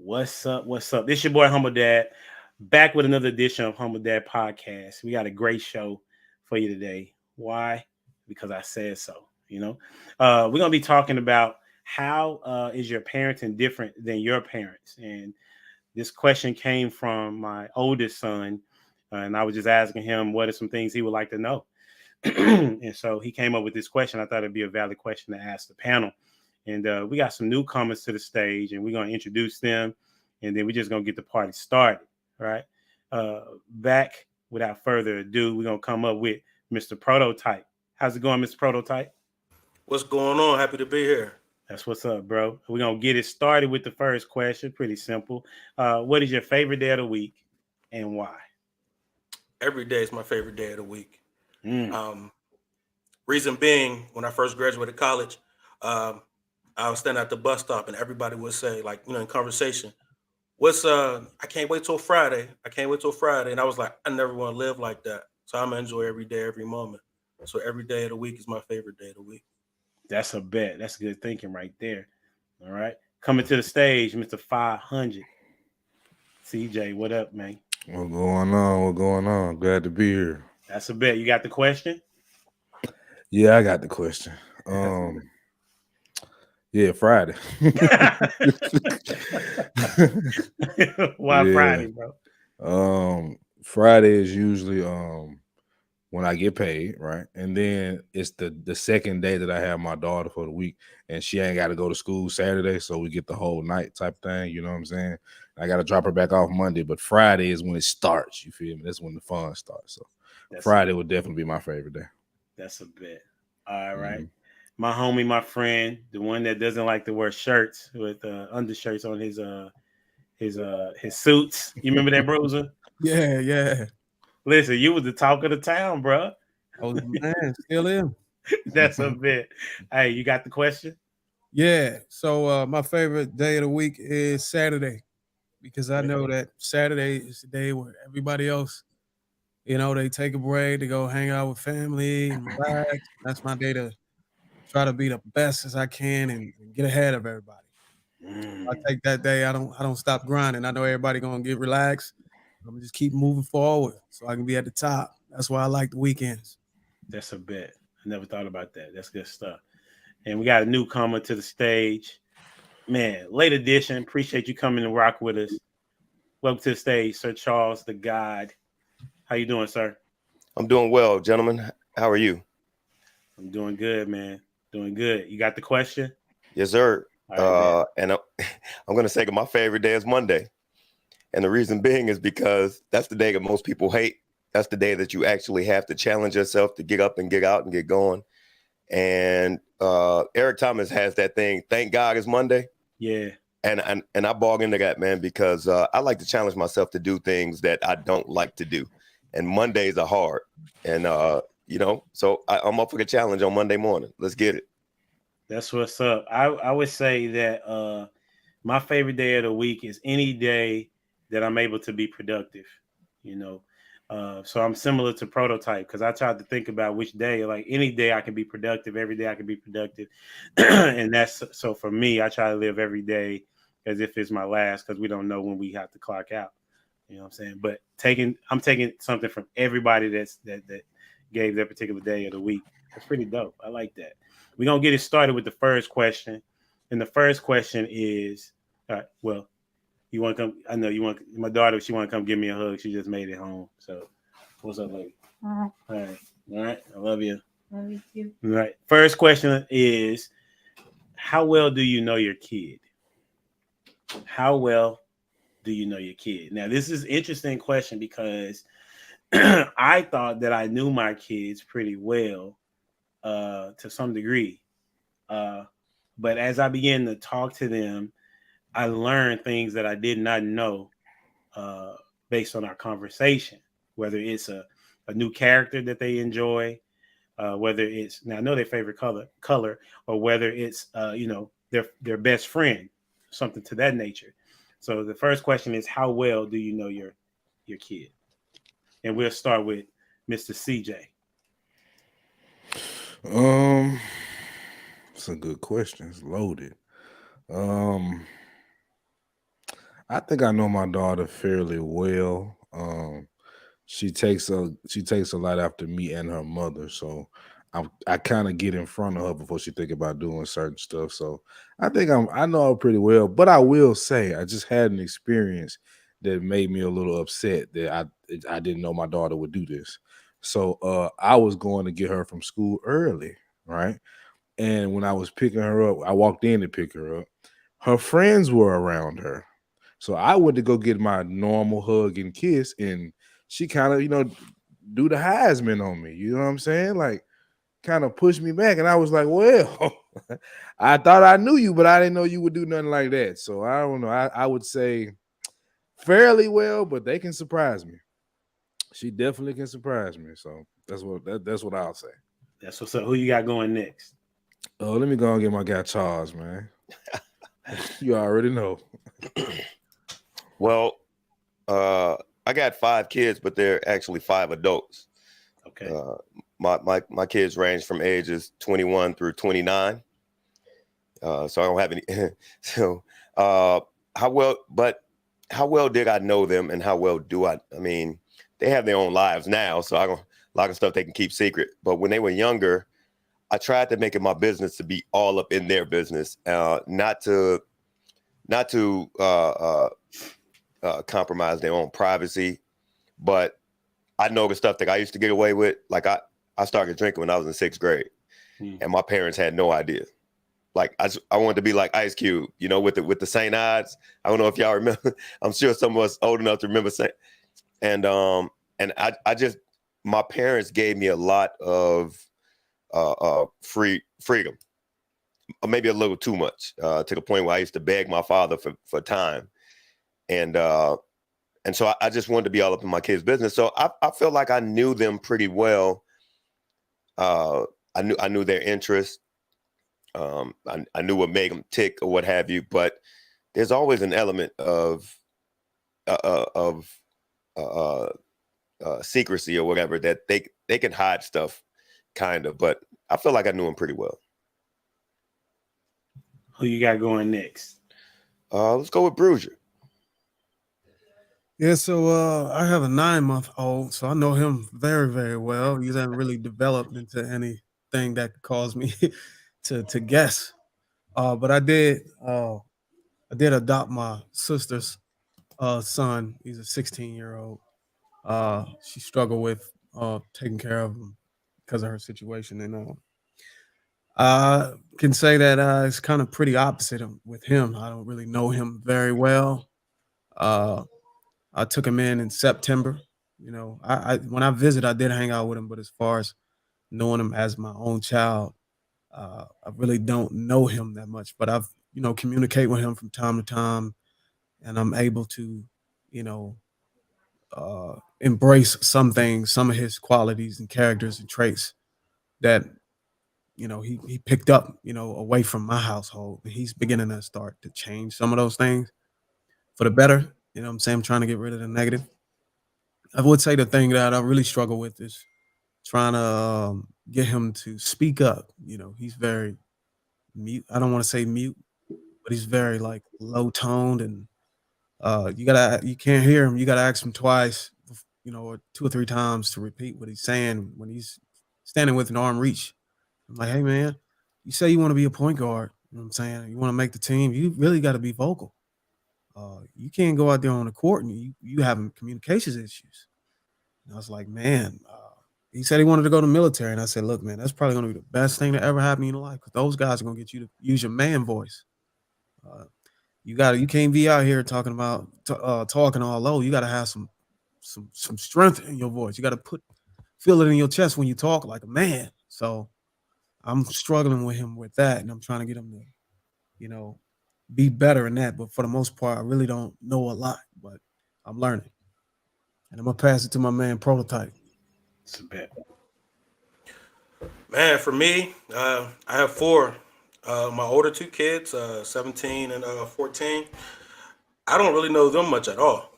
What's up? What's up? This your boy Humble Dad, back with another edition of Humble Dad Podcast. We got a great show for you today. Why? Because I said so. We're gonna be talking about how is your parenting different than your parents? And this question came from my oldest son, and I was just asking him what are some things he would like to know. And so he came up with this question. I thought it'd be a valid question to ask the panel. And we got some newcomers to the stage, and we're going to introduce them, and then we're just going to get the party started. All right. Back without further ado, we're going to come up with Mr. Prototype. How's it going, Mr. Prototype? What's going on? Happy to be here. That's what's up, bro. We're going to get it started with the first question. Pretty simple. What is your favorite day of the week and why? Every day is my favorite day of the week. Reason being, when I first graduated college, I was standing at the bus stop and everybody would say, like, in conversation, I can't wait till Friday. I can't wait till Friday. And I was like, I never want to live like that. So I'm going to enjoy every day, every moment. So every day of the week is my favorite day of the week. That's a bet. That's good thinking right there. All right. Coming to the stage, Mr. 500. CJ, what up, man? What's going on? What's going on? Glad to be here. That's a bet. You got the question? Yeah, I got the question. Yeah, Friday. Why Friday, bro? Friday is usually when I get paid, right? And then it's the second day that I have my daughter for the week, and she ain't got to go to school Saturday, so we get the whole night type thing. You know what I'm saying? I got to drop her back off Monday, but Friday is when it starts. You feel me? That's when the fun starts. So Friday would definitely be my favorite day. That's a bet. All right. My homie, my friend, the one that doesn't like to wear shirts with undershirts on his suits. You remember that, Bruiser? Yeah. Listen, you was the talk of the town, bro. Oh man, still am. That's a bit. Hey, you got the question? Yeah. So my favorite day of the week is Saturday, because I know that Saturday is the day where everybody else, they take a break to go hang out with family and relax. That's my day to try to be the best as I can and get ahead of everybody. I take that day. I don't stop grinding. I know everybody gonna get relaxed. I'm gonna just keep moving forward so I can be at the top. That's why I like the weekends. That's a bet. I never thought about that. That's good stuff. And we got a newcomer to the stage. Man, late edition. Appreciate you coming to rock with us. Welcome to the stage, Sir Charles the God. How you doing, sir? I'm doing well, gentlemen. How are you? I'm doing good, man. Doing good. You got the question? Yes, sir. Right, and I'm going to say my favorite day is Monday. And the reason being is because that's the day that most people hate. That's the day that you actually have to challenge yourself to get up and get out and get going. And Eric Thomas has that thing, thank God it's Monday. Yeah. And I bog into that, man, because I like to challenge myself to do things that I don't like to do. And Mondays are hard. And, so I'm up for the challenge on Monday morning. Let's get it. That's what's up. I would say that my favorite day of the week is any day that I'm able to be productive, So I'm similar to Prototype because I tried to think about which day, like any day I can be productive, every day I can be productive. And that's so for me, I try to live every day as if it's my last because we don't know when we have to clock out. You know what I'm saying? But I'm taking something from everybody that gave their particular day of the week. That's pretty dope. I like that. We're going to get it started with the first question. And the first question is, well, you want to come? I know you want my daughter. She want to come give me a hug. She just made it home. So, what's up, lady? All right. I love you. Love you too. All right. First question is, how well do you know your kid? How well do you know your kid? Now, this is an interesting question because I thought that I knew my kids pretty well to some degree. But as I began to talk to them, I learned things that I did not know based on our conversation, whether it's a new character that they enjoy, whether it's, now I know their favorite color, or whether it's, their best friend, something to that nature. So the first question is, how well do you know your kid? And we'll start with Mr. CJ. It's a good question. It's loaded. I think I know my daughter fairly well. She takes a lot after me and her mother, so I kind of get in front of her before she think about doing certain stuff. So I know her pretty well. But I will say I just had an experience that made me a little upset that I didn't know my daughter would do this. So I was going to get her from school early, right? And when I was picking her up, I walked in to pick her up. Her friends were around her. So I went to go get my normal hug and kiss, and she kind of, do the Heisman on me. You know what I'm saying? Like, kind of pushed me back. And I was like, well, I thought I knew you, but I didn't know you would do nothing like that. So I don't know. I would say fairly well, but they can surprise me. She definitely can surprise me. So that's what I'll say. That's what's up. Who you got going next? Oh, let me go and get my guy Charles, man. You already know. Well, I got 5 kids, but they're actually 5 adults. Okay. My kids range from ages 21 through 29. So I don't have any. So how well did I know them, and how well do I? I mean, they have their own lives now, so a lot of stuff they can keep secret. But when they were younger, I tried to make it my business to be all up in their business, not to compromise their own privacy. But I know the stuff that I used to get away with. Like I started drinking when I was in 6th grade, and my parents had no idea. Like I wanted to be like Ice Cube, with the St. Ides. I don't know if y'all remember. I'm sure some of us old enough to remember St. And I just, my parents gave me a lot of freedom, or maybe a little too much, to the point where I used to beg my father for time. And so I just wanted to be all up in my kids' business. So I feel like I knew them pretty well. I knew their interests. I knew what made them tick or what have you. But there's always an element of secrecy or whatever that they can hide stuff, kind of. But I feel like I knew them pretty well. Who you got going next? Let's go with Bruiser. Yeah, so I have a 9-month-old, so I know him very, very well. He hasn't really developed into anything that could cause me to guess. But I did adopt my sister's son. He's a 16-year-old. She struggled with taking care of him because of her situation, and I can say that it's kind of pretty opposite with him. I don't really know him very well. I took him in September. I when I visit, I did hang out with him, but as far as knowing him as my own child, I really don't know him that much. But I've communicate with him from time to time, and I'm able to, you know, embrace some things, some of his qualities and characters and traits that he picked up away from my household. He's beginning to start to change some of those things for the better. You know what I'm saying? I'm trying to get rid of the negative. I would say the thing that I really struggle with is trying to get him to speak up. He's very mute. I don't want to say mute, but he's very like low toned, and you can't hear him. You gotta ask him twice, or 2 or 3 times to repeat what he's saying when he's standing with an arm reach. I'm like, hey man, you say you want to be a point guard. You know what I'm saying? You want to make the team. You really got to be vocal. You can't go out there on the court and you having communications issues. And I was like, man, he said he wanted to go to the military. And I said, look, man, that's probably going to be the best thing that ever happened in your life, because those guys are going to get you to use your man voice. You can't be out here talking about talking all low. You got to have some strength in your voice. You got to feel it in your chest when you talk like a man. So I'm struggling with him with that, and I'm trying to get him to, be better in that. But for the most part, I really don't know a lot, but I'm learning. And I'm gonna pass it to my man Prototype. It's a bet. Man, for me, I have 4. My older 2 kids, 17 and 14. I don't really know them much at all.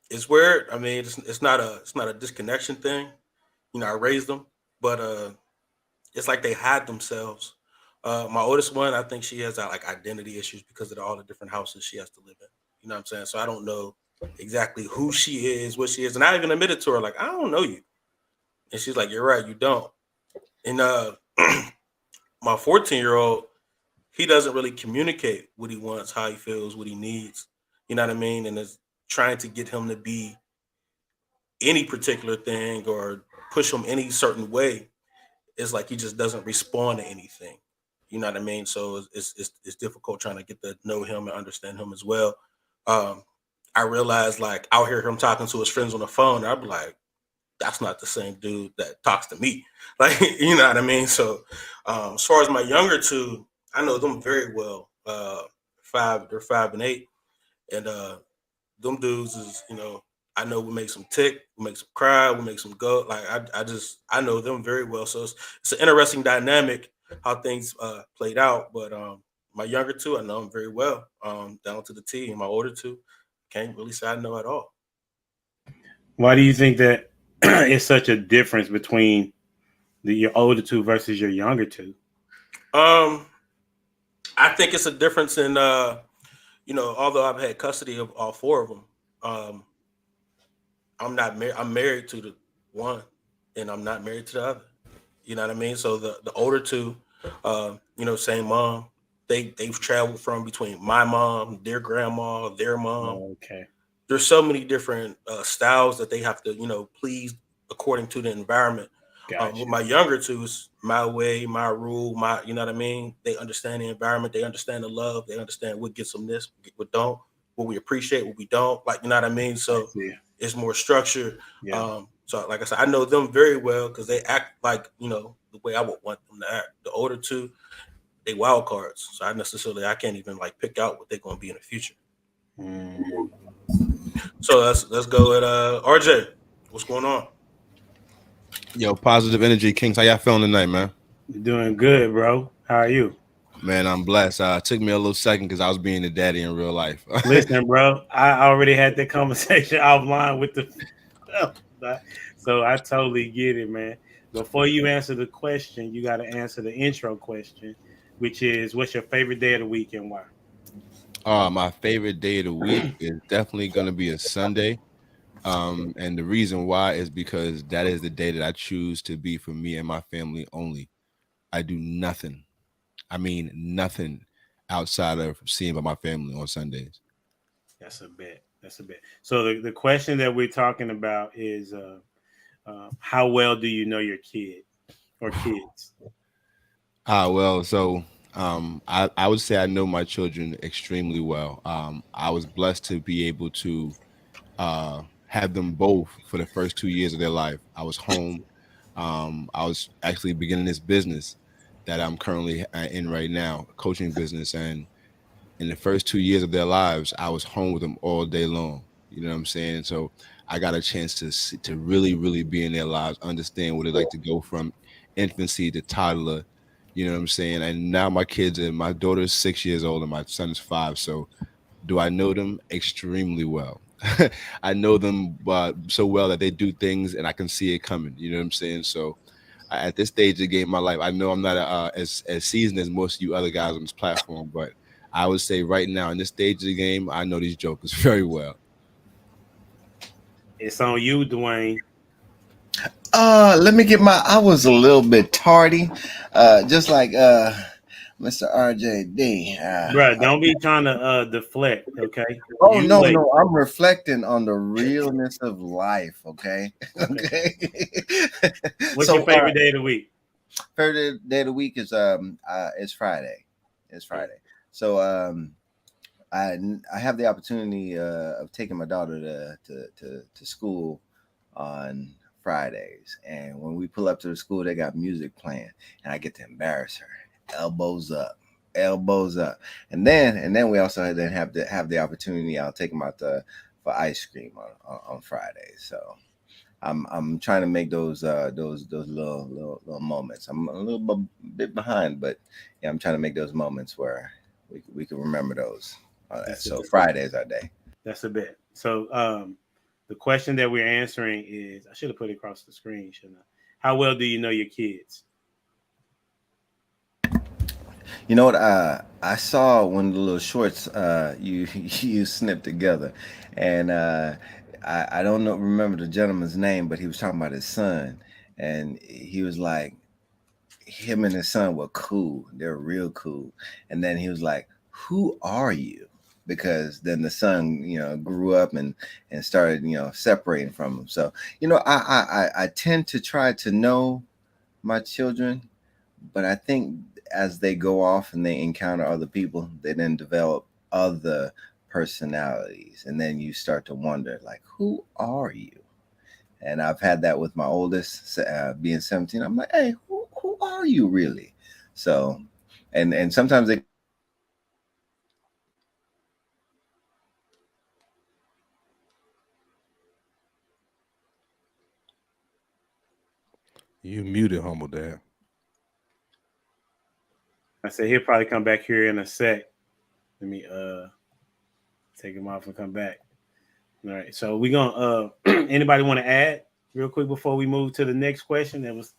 It's weird. I mean, it's not a disconnection thing. I raised them, but it's like they hide themselves My oldest one, I think she has like identity issues because of all the different houses she has to live in. You know what I'm saying? So I don't know exactly who she is, what she is, and I even admitted to her like I don't know you, and she's like, "You're right, you don't." And my 14-year-old, he doesn't really communicate what he wants, how he feels, what he needs. You know what I mean? And is trying to get him to be any particular thing or push him any certain way. It's like he just doesn't respond to anything. You know what I mean? So it's difficult trying to get to know him and understand him as well. Um, I realized like I'll hear him talking to his friends on the phone, and I'll be like, that's not the same dude that talks to me. Like, you know what I mean? So as far as my younger two, I know them very well. They're 5 and 8. And them dudes is, I know we make them tick, we make them cry, we make them go. Like I know them very well. So it's an interesting dynamic how things played out. But my younger two, I know them very well, down to the T. And my older two, can't really say I know at all. Why do you think that it's such a difference between your older two versus your younger two? I think it's a difference in although I've had custody of all four of them, I'm not married. I'm married to the one, and I'm not married to the other. You know what I mean? So the older two, same mom. They've traveled from between my mom, their grandma, their mom. Oh, okay. There's so many different styles that they have to please according to the environment. Gotcha. With my younger two, it's my way, my rule, you know what I mean? They understand the environment, they understand the love, they understand what gets them this, what don't, what we appreciate, what we don't, like, you know what I mean? So it's more structured. Yeah. So like I said, I know them very well because they act like, the way I would want them to act. The older two, they wild cards. So I can't even like pick out what they're going to be in the future. Mm. So let's go with RJ. What's going on? Yo, positive energy, Kings. How y'all feeling tonight, man? Doing good, bro. How are you? Man, I'm blessed. It took me a little second because I was being a daddy in real life. Listen, bro, I already had that conversation offline with so I totally get it, man. Before you answer the question, you got to answer the intro question, which is, what's your favorite day of the week and why? My favorite day of the week is definitely going to be a Sunday. And the reason why is because that is the day that I choose to be for me and my family only. I do nothing. I mean, nothing outside of seeing by my family on Sundays. That's a bet. So the question that we're talking about is, how well do you know your kid or kids? Well, so I would say I know my children extremely well. I was blessed to be able to have them both for the first 2 years of their life. I was home. I was actually beginning this business that I'm currently in right now, a coaching business. And in the first 2 years of their lives, I was home with them all day long. You know what I'm saying? So I got a chance to really, really be in their lives, understand what it's like to go from infancy to toddler. You know what I'm saying? And now my kids, and my daughter's 6 years old and my son is 5. So do I know them? Extremely well. I know them so well that they do things and I can see it coming. You know what I'm saying? So at this stage of the game of my life, I know I'm not as seasoned as most of you other guys on this platform, but I would say right now in this stage of the game, I know these jokers very well. It's on you, Dwayne. Let me get I was a little bit tardy, just like Mr. RJD. Bro, don't be trying to deflect, okay? Oh, no, I'm reflecting on the realness of life, okay? Okay. What's your favorite day of the week? Favorite day of the week is Friday. It's Friday. So I have the opportunity of taking my daughter to school on Fridays, and when we pull up to the school, they got music playing, and I get to embarrass her, elbows up, and then we also then have the opportunity. I'll take them out for ice cream on Fridays. So I'm trying to make those little moments. I'm a little bit behind, but yeah, I'm trying to make those moments where we can remember those. So Friday is our day. That's a bit. So the question that we're answering is, I should have put it across the screen, shouldn't I? How well do you know your kids? You know what? I saw one of the little shorts you you snipped together, and I don't know remember the gentleman's name, but he was talking about his son, and he was like, him and his son were cool. They're real cool, and then he was like, "Who are you?" Because then the son, grew up and started, separating from him. So, I tend to try to know my children, but I think as they go off and they encounter other people, they then develop other personalities, and then you start to wonder, like, who are you? And I've had that with my oldest, being 17. I'm like, hey, who are you really? So, and sometimes they You muted, humble dad. I said he'll probably come back here in a sec. Let me take him off and come back. All right. So we're gonna anybody want to add real quick before we move to the next question? That was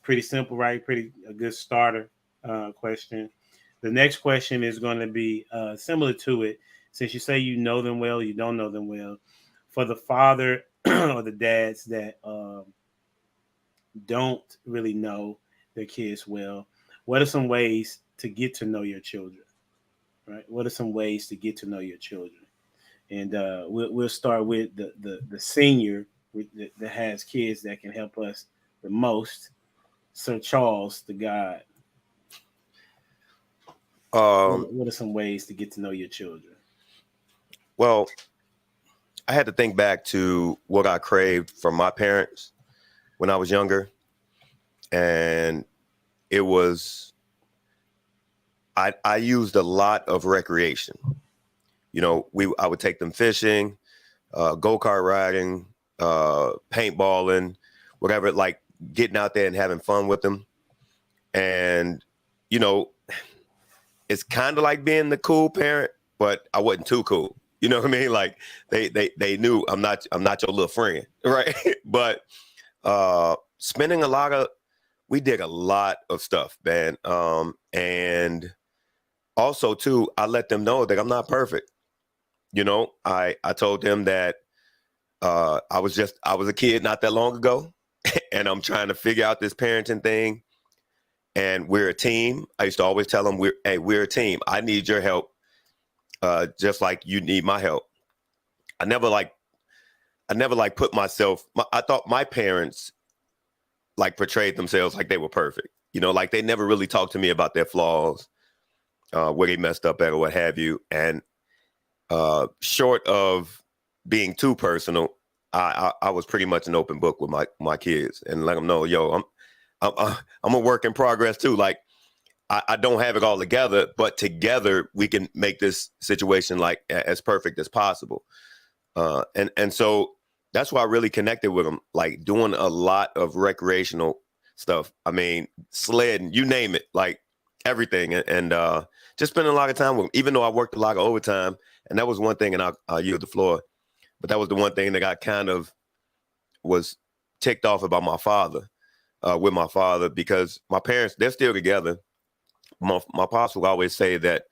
pretty simple, right? Pretty a good starter question. The next question is going to be similar to it. Since you say you know them well, you don't know them well. For the father or the dads that don't really know their kids well, what are some ways to get to know your children? Right? What are some ways to get to know your children? And we'll start with the senior that has kids that can help us the most, Sir Charles, the God. What are some ways to get to know your children? Well, I had to think back to what I craved from my parents when I was younger. And it was, I used a lot of recreation. I would take them fishing, go-kart riding, paintballing, whatever, like getting out there and having fun with them. And, it's kind of like being the cool parent, but I wasn't too cool. You know what I mean? Like they knew I'm not your little friend, right? But we did a lot of stuff, man. And also too, I let them know that I'm not perfect. I told them that I was a kid not that long ago, and I'm trying to figure out this parenting thing. And we're a team. I used to always tell them, we're a team. I need your help, just like you need my help. I never put myself. I thought my parents like portrayed themselves like they were perfect. Like they never really talked to me about their flaws, where they messed up at or what have you. And short of being too personal, I was pretty much an open book with my kids and let them know, yo, I'm a work in progress too. Like I don't have it all together, but together we can make this situation like as perfect as possible. And so that's why I really connected with them, like doing a lot of recreational stuff. I mean, sledding, you name it, like everything. And just spending a lot of time with them, even though I worked a lot of overtime. And that was one thing, and I'll yield the floor. But that was the one thing that I kind of was ticked off about my father, with my father, because my parents, they're still together. My pops would always say that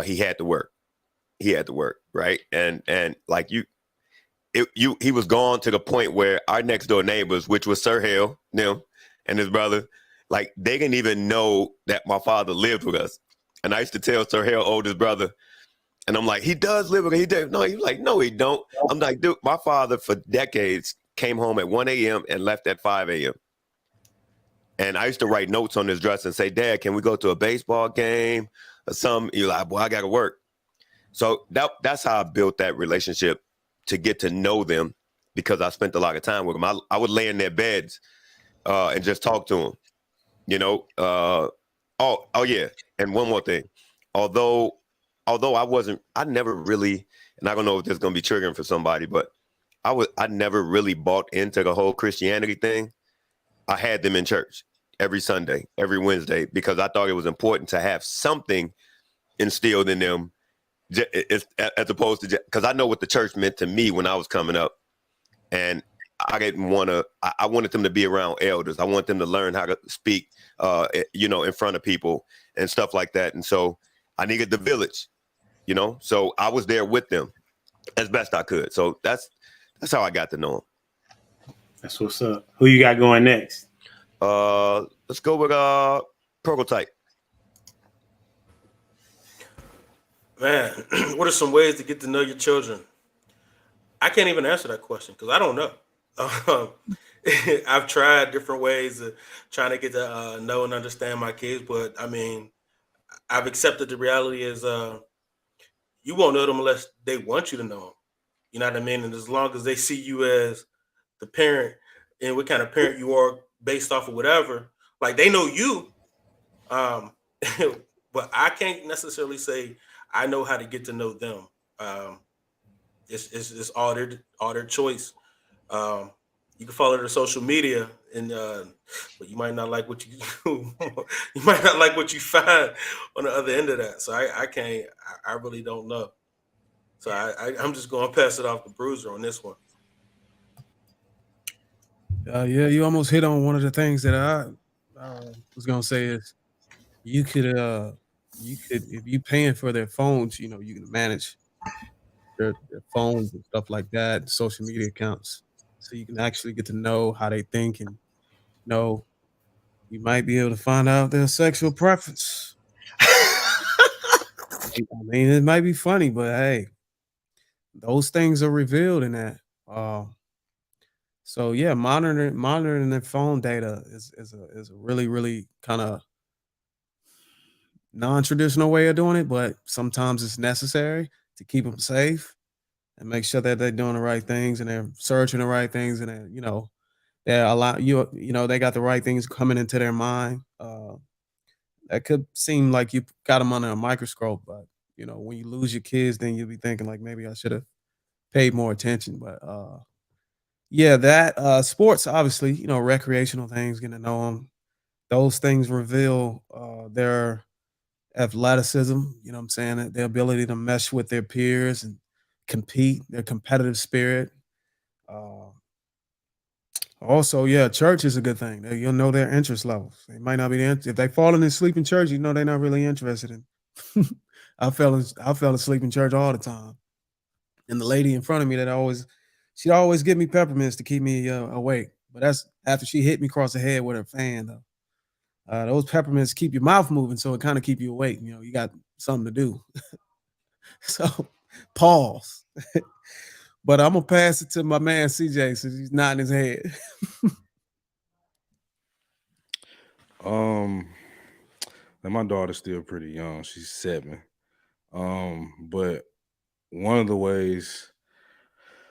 he had to work. He had to work, right? And like he was gone to the point where our next door neighbors, which was Sir Hale, and his brother, like they didn't even know that my father lived with us. And I used to tell Sir Hale, oldest brother, and I'm like, he does live with us. He does. No, he's like, no, he don't. I'm like, dude, my father for decades came home at 1 a.m. and left at 5 a.m. And I used to write notes on his dress and say, Dad, can we go to a baseball game or something? You're like, boy, I got to work. So that's how I built that relationship, to get to know them, because I spent a lot of time with them. I would lay in their beds and just talk to them, Oh yeah. And one more thing, although I never really, and I don't know if this is going to be triggering for somebody, but I never really bought into the whole Christianity thing. I had them in church every Sunday, every Wednesday, because I thought it was important to have something instilled in them, as opposed to, because I know what the church meant to me when I was coming up. And I didn't want to. I wanted them to be around elders. I want them to learn how to speak, in front of people and stuff like that. And so I needed the village, So I was there with them as best I could. So that's how I got to know them. That's what's up. Who you got going next? Let's go with Prototype. Man, what are some ways to get to know your children? I can't even answer that question because I don't know. I've tried different ways of trying to get to know and understand my kids, but I mean, I've accepted the reality is you won't know them unless they want you to know them. You know what I mean? And as long as they see you as the parent and what kind of parent you are based off of whatever, like they know you. But I can't necessarily say I know how to get to know them. It's all their choice. You can follow their social media, and but you might not like what you you might not like what you find on the other end of that. So I can't. I really don't know. So I'm just going to pass it off to Bruiser on this one. Yeah, you almost hit on one of the things that I was gonna say is you could if you paying for their phones, you can manage their phones and stuff like that, social media accounts, so you can actually get to know how they think and know you might be able to find out their sexual preference. I mean, it might be funny, but hey, those things are revealed in that. So yeah, monitoring their phone data is a really really kind of non-traditional way of doing it, but sometimes it's necessary to keep them safe and make sure that they're doing the right things and they're searching the right things and they're they got the right things coming into their mind. That could seem like you got them under a microscope, but when you lose your kids, then you'll be thinking like maybe I should have paid more attention. But yeah, that sports obviously, recreational things, getting to know them. Those things reveal their athleticism, you know what I'm saying? Their ability to mesh with their peers and compete, their competitive spirit. Uh, Also, yeah, church is a good thing. You'll know their interest levels. They might not be if they falling asleep in church, they're not really interested in. I fell asleep in church all the time. And the lady in front of me she'd always give me peppermints to keep me awake. But that's after she hit me across the head with her fan, though. Those peppermints keep your mouth moving, so it kind of keep you awake. You got something to do. So pause. But I'm gonna pass it to my man CJ since he's nodding his head. And my daughter's still pretty young. She's 7. But one of the ways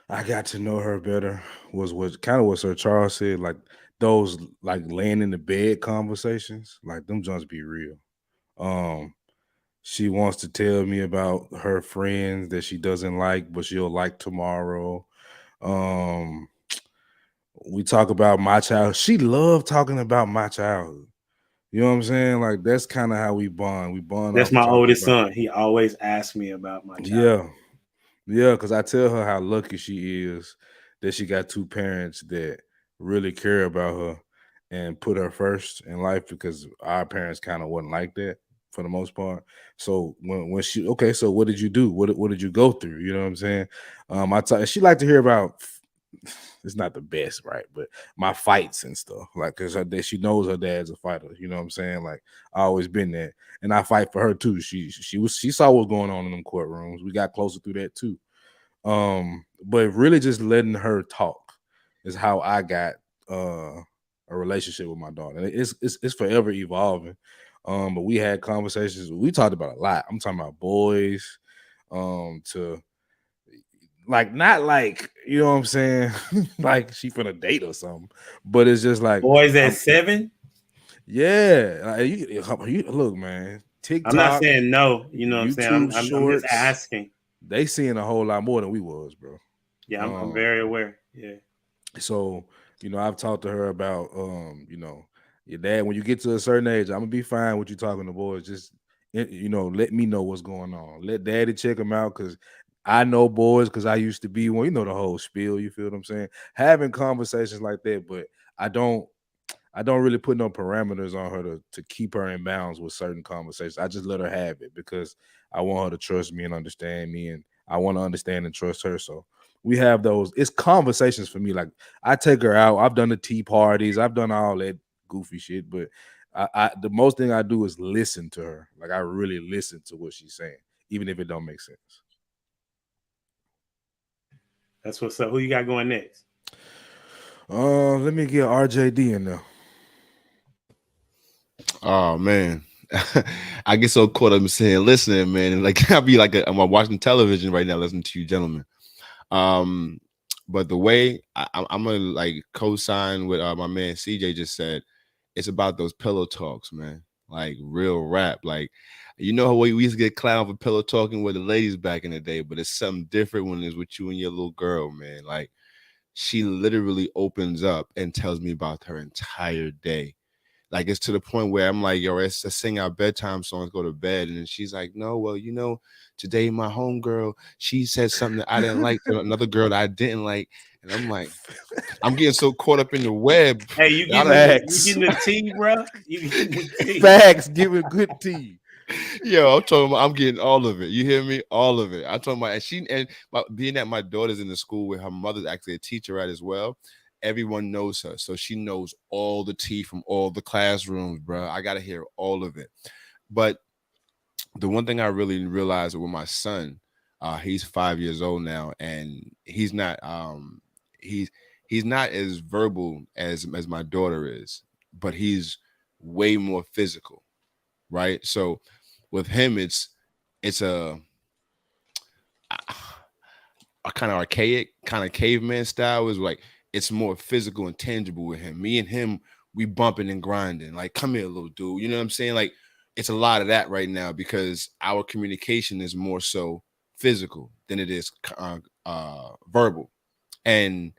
I got to know her better was what Sir Charles said, like those like laying in the bed conversations, like them joints be real. She wants to tell me about her friends that she doesn't like, but she'll like tomorrow. Um, we talk about my child. She loved talking about my childhood. You know what I'm saying? Like that's kind of how we bond. We bond. That's off my talking oldest about- son. He always asks me about my child. Yeah, because I tell her how lucky she is that she got 2 parents that really care about her and put her first in life, because our parents kind of wasn't like that for the most part. So when she so what did you do? What did you go through? You know what I'm saying? She liked to hear about. It's not the best, right? But my fights and stuff, like, because she knows her dad's a fighter. You know what I'm saying? Like, I always been there, and I fight for her too. She saw what's going on in them courtrooms. We got closer through that too. But really, just letting her talk is how I got a relationship with my daughter. It's forever evolving. But we had conversations. We talked about a lot. I'm talking about boys, to. Like, not like, you know what I'm saying? Like she finna date or something. But it's just like Boys at 7? Yeah. Like, you look, man. TikTok. I'm not saying no. You know what I'm saying? YouTube I'm shorts, just asking. They seeing a whole lot more than we was, bro. Yeah, I'm very aware. Yeah. So, I've talked to her about your dad, when you get to a certain age, I'm gonna be fine with you talking to boys. Just let me know what's going on. Let daddy check them out, because I know boys because I used to be one. You know the whole spiel. You feel what I'm saying? Having conversations like that, but I don't really put no parameters on her to keep her in bounds with certain conversations. I just let her have it because I want her to trust me and understand me, and I want to understand and trust her. So we have those. It's conversations for me. Like I take her out. I've done the tea parties. I've done all that goofy shit, but the most thing I do is listen to her. Like I really listen to what she's saying, even if it don't make sense. That's what's up. Who you got going next? Let me get RJD in there. Oh man, I get so caught up in saying listening, man, and like I'll be like I'm watching television right now, listening to you, gentlemen. But the way I'm gonna like co-sign with my man CJ just said, it's about those pillow talks, man. Like real rap. Like you know how we used to get clown for pillow talking with the ladies back in the day, but it's something different when it's with you and your little girl, man. Like she literally opens up and tells me about her entire day. Like it's to the point where I'm like, yo, let's sing our bedtime songs, go to bed. And then she's like, no, well, you know, today my homegirl, she said something that I didn't like to another girl that I didn't like. And I'm like, I'm getting so caught up in the web. Hey, you getting the tea, bro? You getting the tea. Facts, giving good tea. Yo, I'm talking about I'm getting all of it. You hear me? All of it. I'm talking about being that my daughter's in the school where her mother's actually a teacher at as well. Everyone knows her, so she knows all the tea from all the classrooms, bro. I gotta hear all of it. But the one thing I really realized with my son, he's 5 years old now, and he's not he's not as verbal as my daughter is, but he's way more physical, right? So with him, it's a kind of archaic, kind of caveman style. Is like it's more physical and tangible with him. Me and him, we bumping and grinding. Like, come here, little dude. You know what I'm saying? Like, it's a lot of that right now because our communication is more so physical than it is verbal. And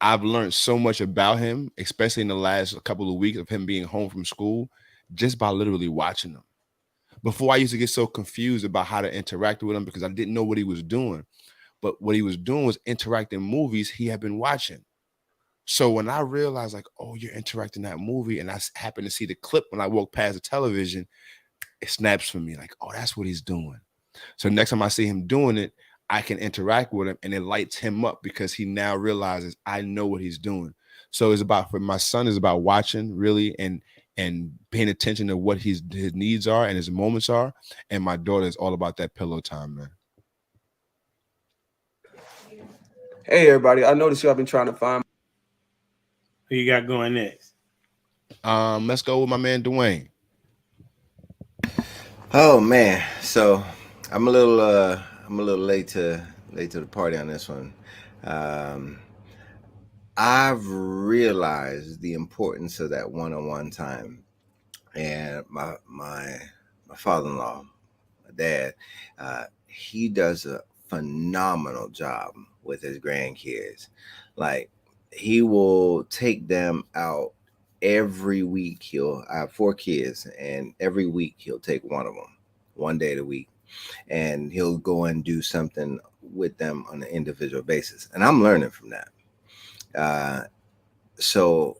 I've learned so much about him, especially in the last couple of weeks of him being home from school, just by literally watching him. Before I used to get so confused about how to interact with him because I didn't know what he was doing. But what he was doing was interacting movies he had been watching. So when I realized like, oh, you're interacting that movie, and I happened to see the clip when I walked past the television, it snaps for me like, oh, that's what he's doing. So next time I see him doing it, I can interact with him and it lights him up because he now realizes I know what he's doing. So it's about, for my son, is about watching really and paying attention to what his needs are and his moments are. And my daughter is all about that pillow time, man. Hey everybody, I noticed y'all been trying to find. Who you got going next? Let's go with my man Dwayne. Oh man, so I'm a little late to the party on this one. I've realized the importance of that one-on-one time, and my father-in-law, my dad, he does a phenomenal job with his grandkids. Like, he will take them out every week. I have 4 kids, and every week he'll take one of them, one day of the week, and he'll go and do something with them on an individual basis. And I'm learning from that. So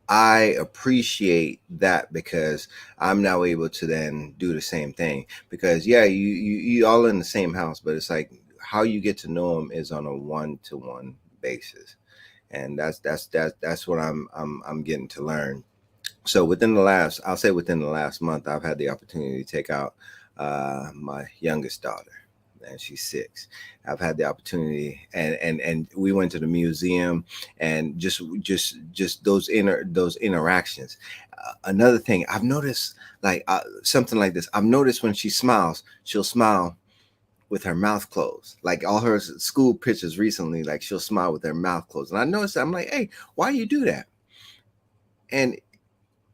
I appreciate that because I'm now able to then do the same thing. Because yeah, you all in the same house, but it's like how you get to know them is on a one-to-one basis, and that's what I'm getting to learn. So within the last month, I've had the opportunity to take out my youngest daughter, and she's 6. I've had the opportunity, and we went to the museum, and just those interactions. Another thing I've noticed, like something like this, I've noticed when she smiles, she'll smile with her mouth closed. Like all her school pictures recently, like she'll smile with her mouth closed. And I noticed that. I'm like, hey, why do you do that? And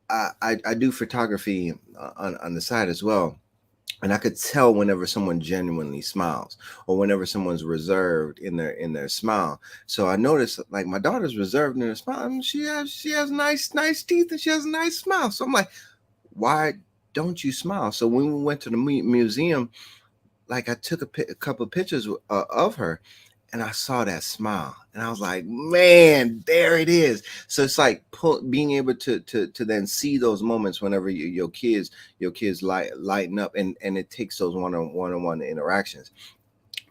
I do photography on the side as well. And I could tell whenever someone genuinely smiles or whenever someone's reserved in their smile. So I noticed like my daughter's reserved in her smile. I mean, she has nice teeth and she has a nice smile. So I'm like, why don't you smile? So when we went to the museum, like I took a couple of pictures of her, and I saw that smile, and I was like, man, there it is. So it's like being able to then see those moments whenever your kids lighten up, and it takes those one-on-one interactions.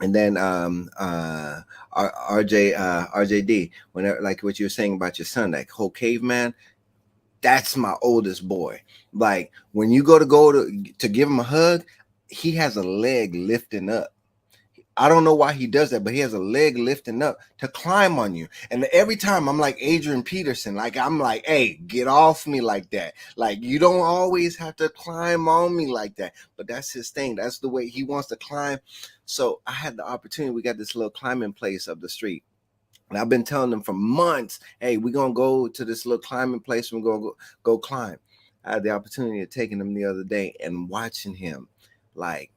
And then RJD, whenever, like what you were saying about your son, that whole caveman, that's my oldest boy. Like when you go to give him a hug, he has a leg lifting up. I don't know why he does that, but he has a leg lifting up to climb on you. And every time I'm like Adrian Peterson, like I'm like, hey, get off me like that. Like you don't always have to climb on me like that. But that's his thing. That's the way he wants to climb. So I had the opportunity. We got this little climbing place up the street. And I've been telling them for months, hey, we're going to go to this little climbing place. We're going to go climb. I had the opportunity of taking him the other day and watching him like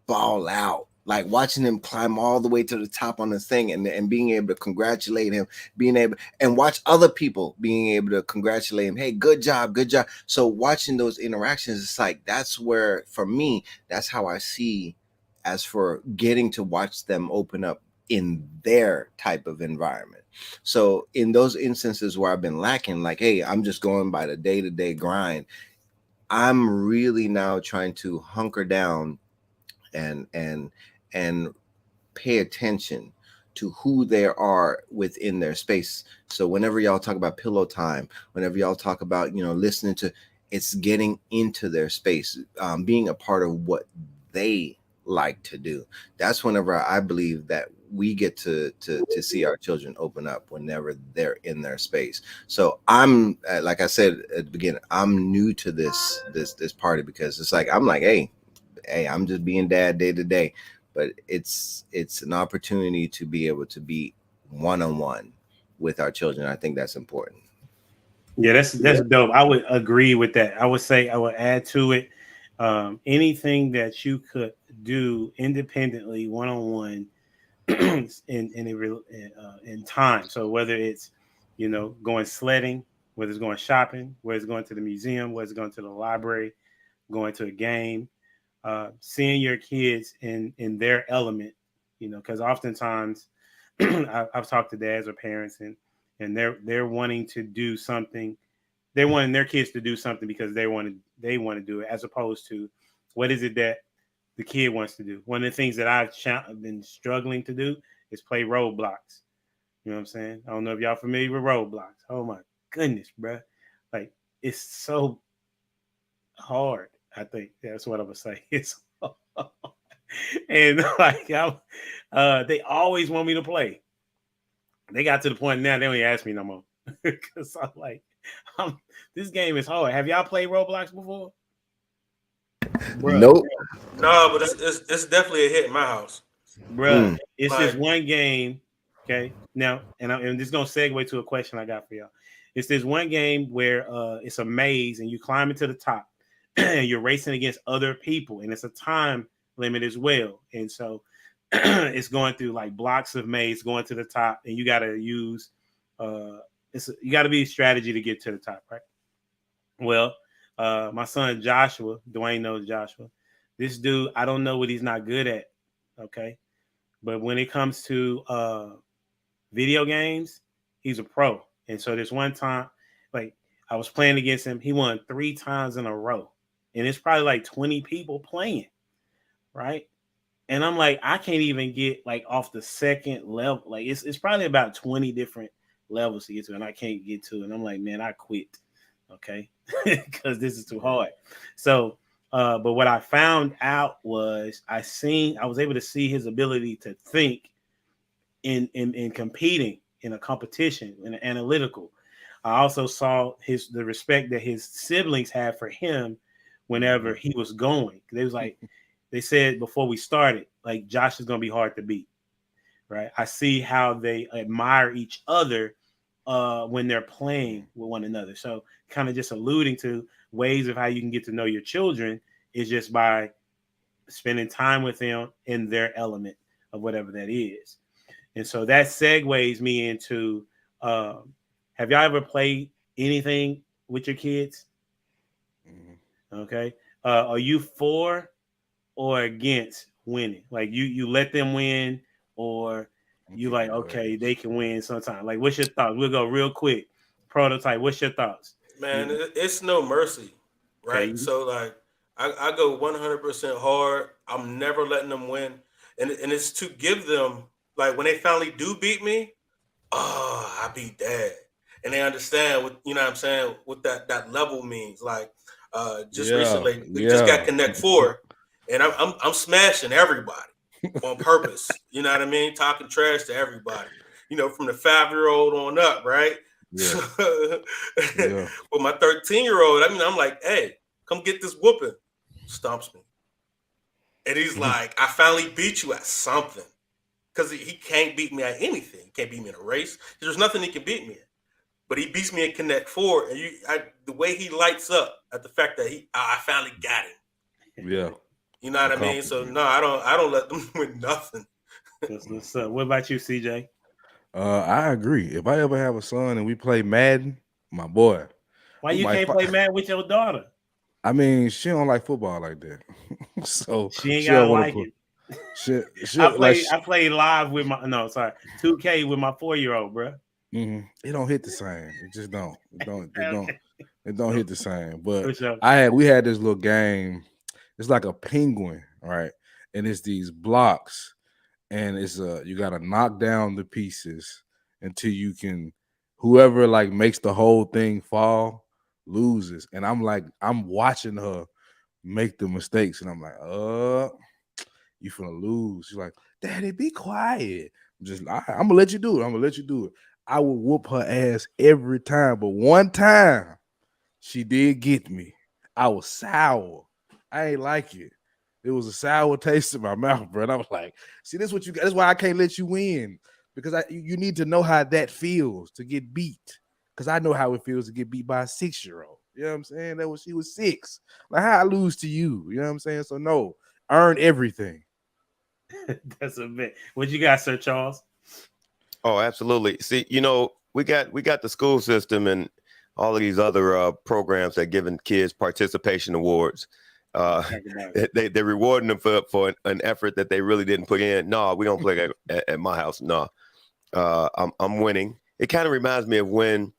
ball out. Like watching him climb all the way to the top on this thing and being able to congratulate him, being able and watch other people being able to congratulate him. Hey, good job, good job. So watching those interactions, it's like, that's where, for me, that's how I see as for getting to watch them open up in their type of environment. So in those instances where I've been lacking, like, hey, I'm just going by the day-to-day grind, I'm really now trying to hunker down and pay attention to who they are within their space. So whenever y'all talk about pillow time, whenever y'all talk about, listening to, it's getting into their space, being a part of what they like to do. That's whenever I believe that we get to see our children open up whenever they're in their space. So I'm, like I said at the beginning, I'm new to this party, because it's like, I'm like, hey, I'm just being dad day to day, but it's an opportunity to be able to be one-on-one with our children. I think that's important. Yeah, that's dope. I would agree with that. I would say I would add to it anything that you could do independently, one-on-one, in time. So whether it's going sledding, whether it's going shopping, whether it's going to the museum, whether it's going to the library, going to a game, seeing your kids in their element, because oftentimes I've talked to dads or parents, and they're wanting to do something. They're wanting their kids to do something because they want to do it, as opposed to what is it that the kid wants to do. One of the things that I've been struggling to do is play Roblox. You know what I'm saying? I don't know if y'all familiar with Roblox. Oh my goodness, bro. Like, it's so hard. I think that's what I would say. It's and like they always want me to play. They got to the point now they don't even ask me no more. Because I'm like, this game is hard. Have y'all played Roblox before? Bruh. Nope. No, but it's definitely a hit in my house. Bro, it's this one game. Okay. Now, and this is gonna segue to a question I got for y'all. It's this one game where it's a maze and you climb into the top and you're racing against other people, and it's a time limit as well. And so it's going through like blocks of maze going to the top, and you gotta use you gotta be a strategy to get to the top, right? Well, my son Joshua, Dwayne knows Joshua. This dude, I don't know what he's not good at. Okay. But when it comes to video games, he's a pro. And so this one time, like I was playing against him, he won 3 times in a row. And it's probably like 20 people playing, right? And I'm like, I can't even get like off the second level. Like it's probably about 20 different levels to get to, and I can't get to it. And I'm like, man, I quit. Okay. Because this is too hard. So but what I found out was I was able to see his ability to think in competing in a competition, in an analytical. I also saw the respect that his siblings had for him whenever he was going. They was like, they said before we started, like, Josh is gonna be hard to beat. Right. I see how they admire each other when they're playing with one another. So kind of just alluding to ways of how you can get to know your children is just by spending time with them in their element of whatever that is. And so that segues me into, have y'all ever played anything with your kids? Mm-hmm. Okay. Are you for or against winning? Like you let them win, or you like, okay, they can win sometime. Like, what's your thoughts? We'll go real quick. Prototype, what's your thoughts? Man, it's no mercy, right? Okay. So like I go 100% hard. I'm never letting them win. And it's to give them, like, when they finally do beat me, oh, I beat dad. And they understand what, you know what I'm saying, what that level means. Like just recently we just got Connect 4 and I'm smashing everybody on purpose. You know what I mean? Talking trash to everybody. You know, from the 5-year-old on up, right? Yeah. But my 13-year-old, I mean, I'm like, hey, come get this whooping. Stomps me. And he's like, I finally beat you at something. Because he can't beat me at anything. He can't beat me in a race. There's nothing he can beat me at. But he beats me in Connect 4. And the way he lights up at the fact that I finally got him. Yeah. You know what I mean? So no, I don't let them win nothing. What's up? What about you, CJ? I agree. If I ever have a son and we play Madden, my boy. Why you can't play Madden with your daughter? I mean, she don't like football like that. So she ain't gotta like it. I played live with 2K with my 4-year-old, bro. Mm-hmm. It don't hit the same. It just don't. It don't hit the same. But sure. we had this little game. It's like a penguin, right? And it's these blocks, and it's you gotta knock down the pieces until you can. Whoever like makes the whole thing fall loses. And I'm watching her make the mistakes, and I'm like, you finna lose. She's like, Daddy, be quiet. I'm gonna let you do it. I would whoop her ass every time, but one time she did get me. I was sour. I ain't like it. It was a sour taste in my mouth, bro. And I was like, see, this is what you got. That's why I can't let you win. Because you need to know how that feels to get beat. Because I know how it feels to get beat by a 6-year-old. You know what I'm saying? She was 6. Like, how I lose to you? You know what I'm saying? So no, earn everything. That's a bit. What you got, Sir Charles? Oh, absolutely. See, you know, we got the school system and all of these other programs that giving kids participation awards. They're rewarding them for an effort that they really didn't put in. No, we don't play at my house. No, I'm winning. It kind of reminds me of when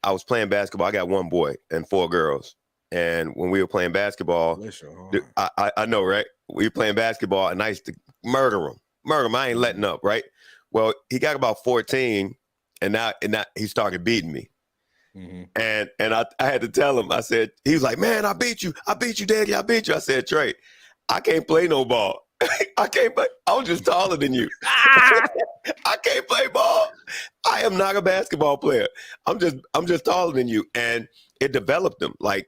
I was playing basketball. I got one boy and 4 girls, and when we were playing basketball, I know, right? We were playing basketball, and I used to murder him. I ain't letting up, right? Well, he got about 14, and now he started beating me. Mm-hmm. And I had to tell him, I said, he was like, man, I beat you, Daddy, I beat you. I said, Trey, I can't play no ball. I can't play. I was just taller than you. I can't play ball. I am not a basketball player. I'm just taller than you. And it developed him. Like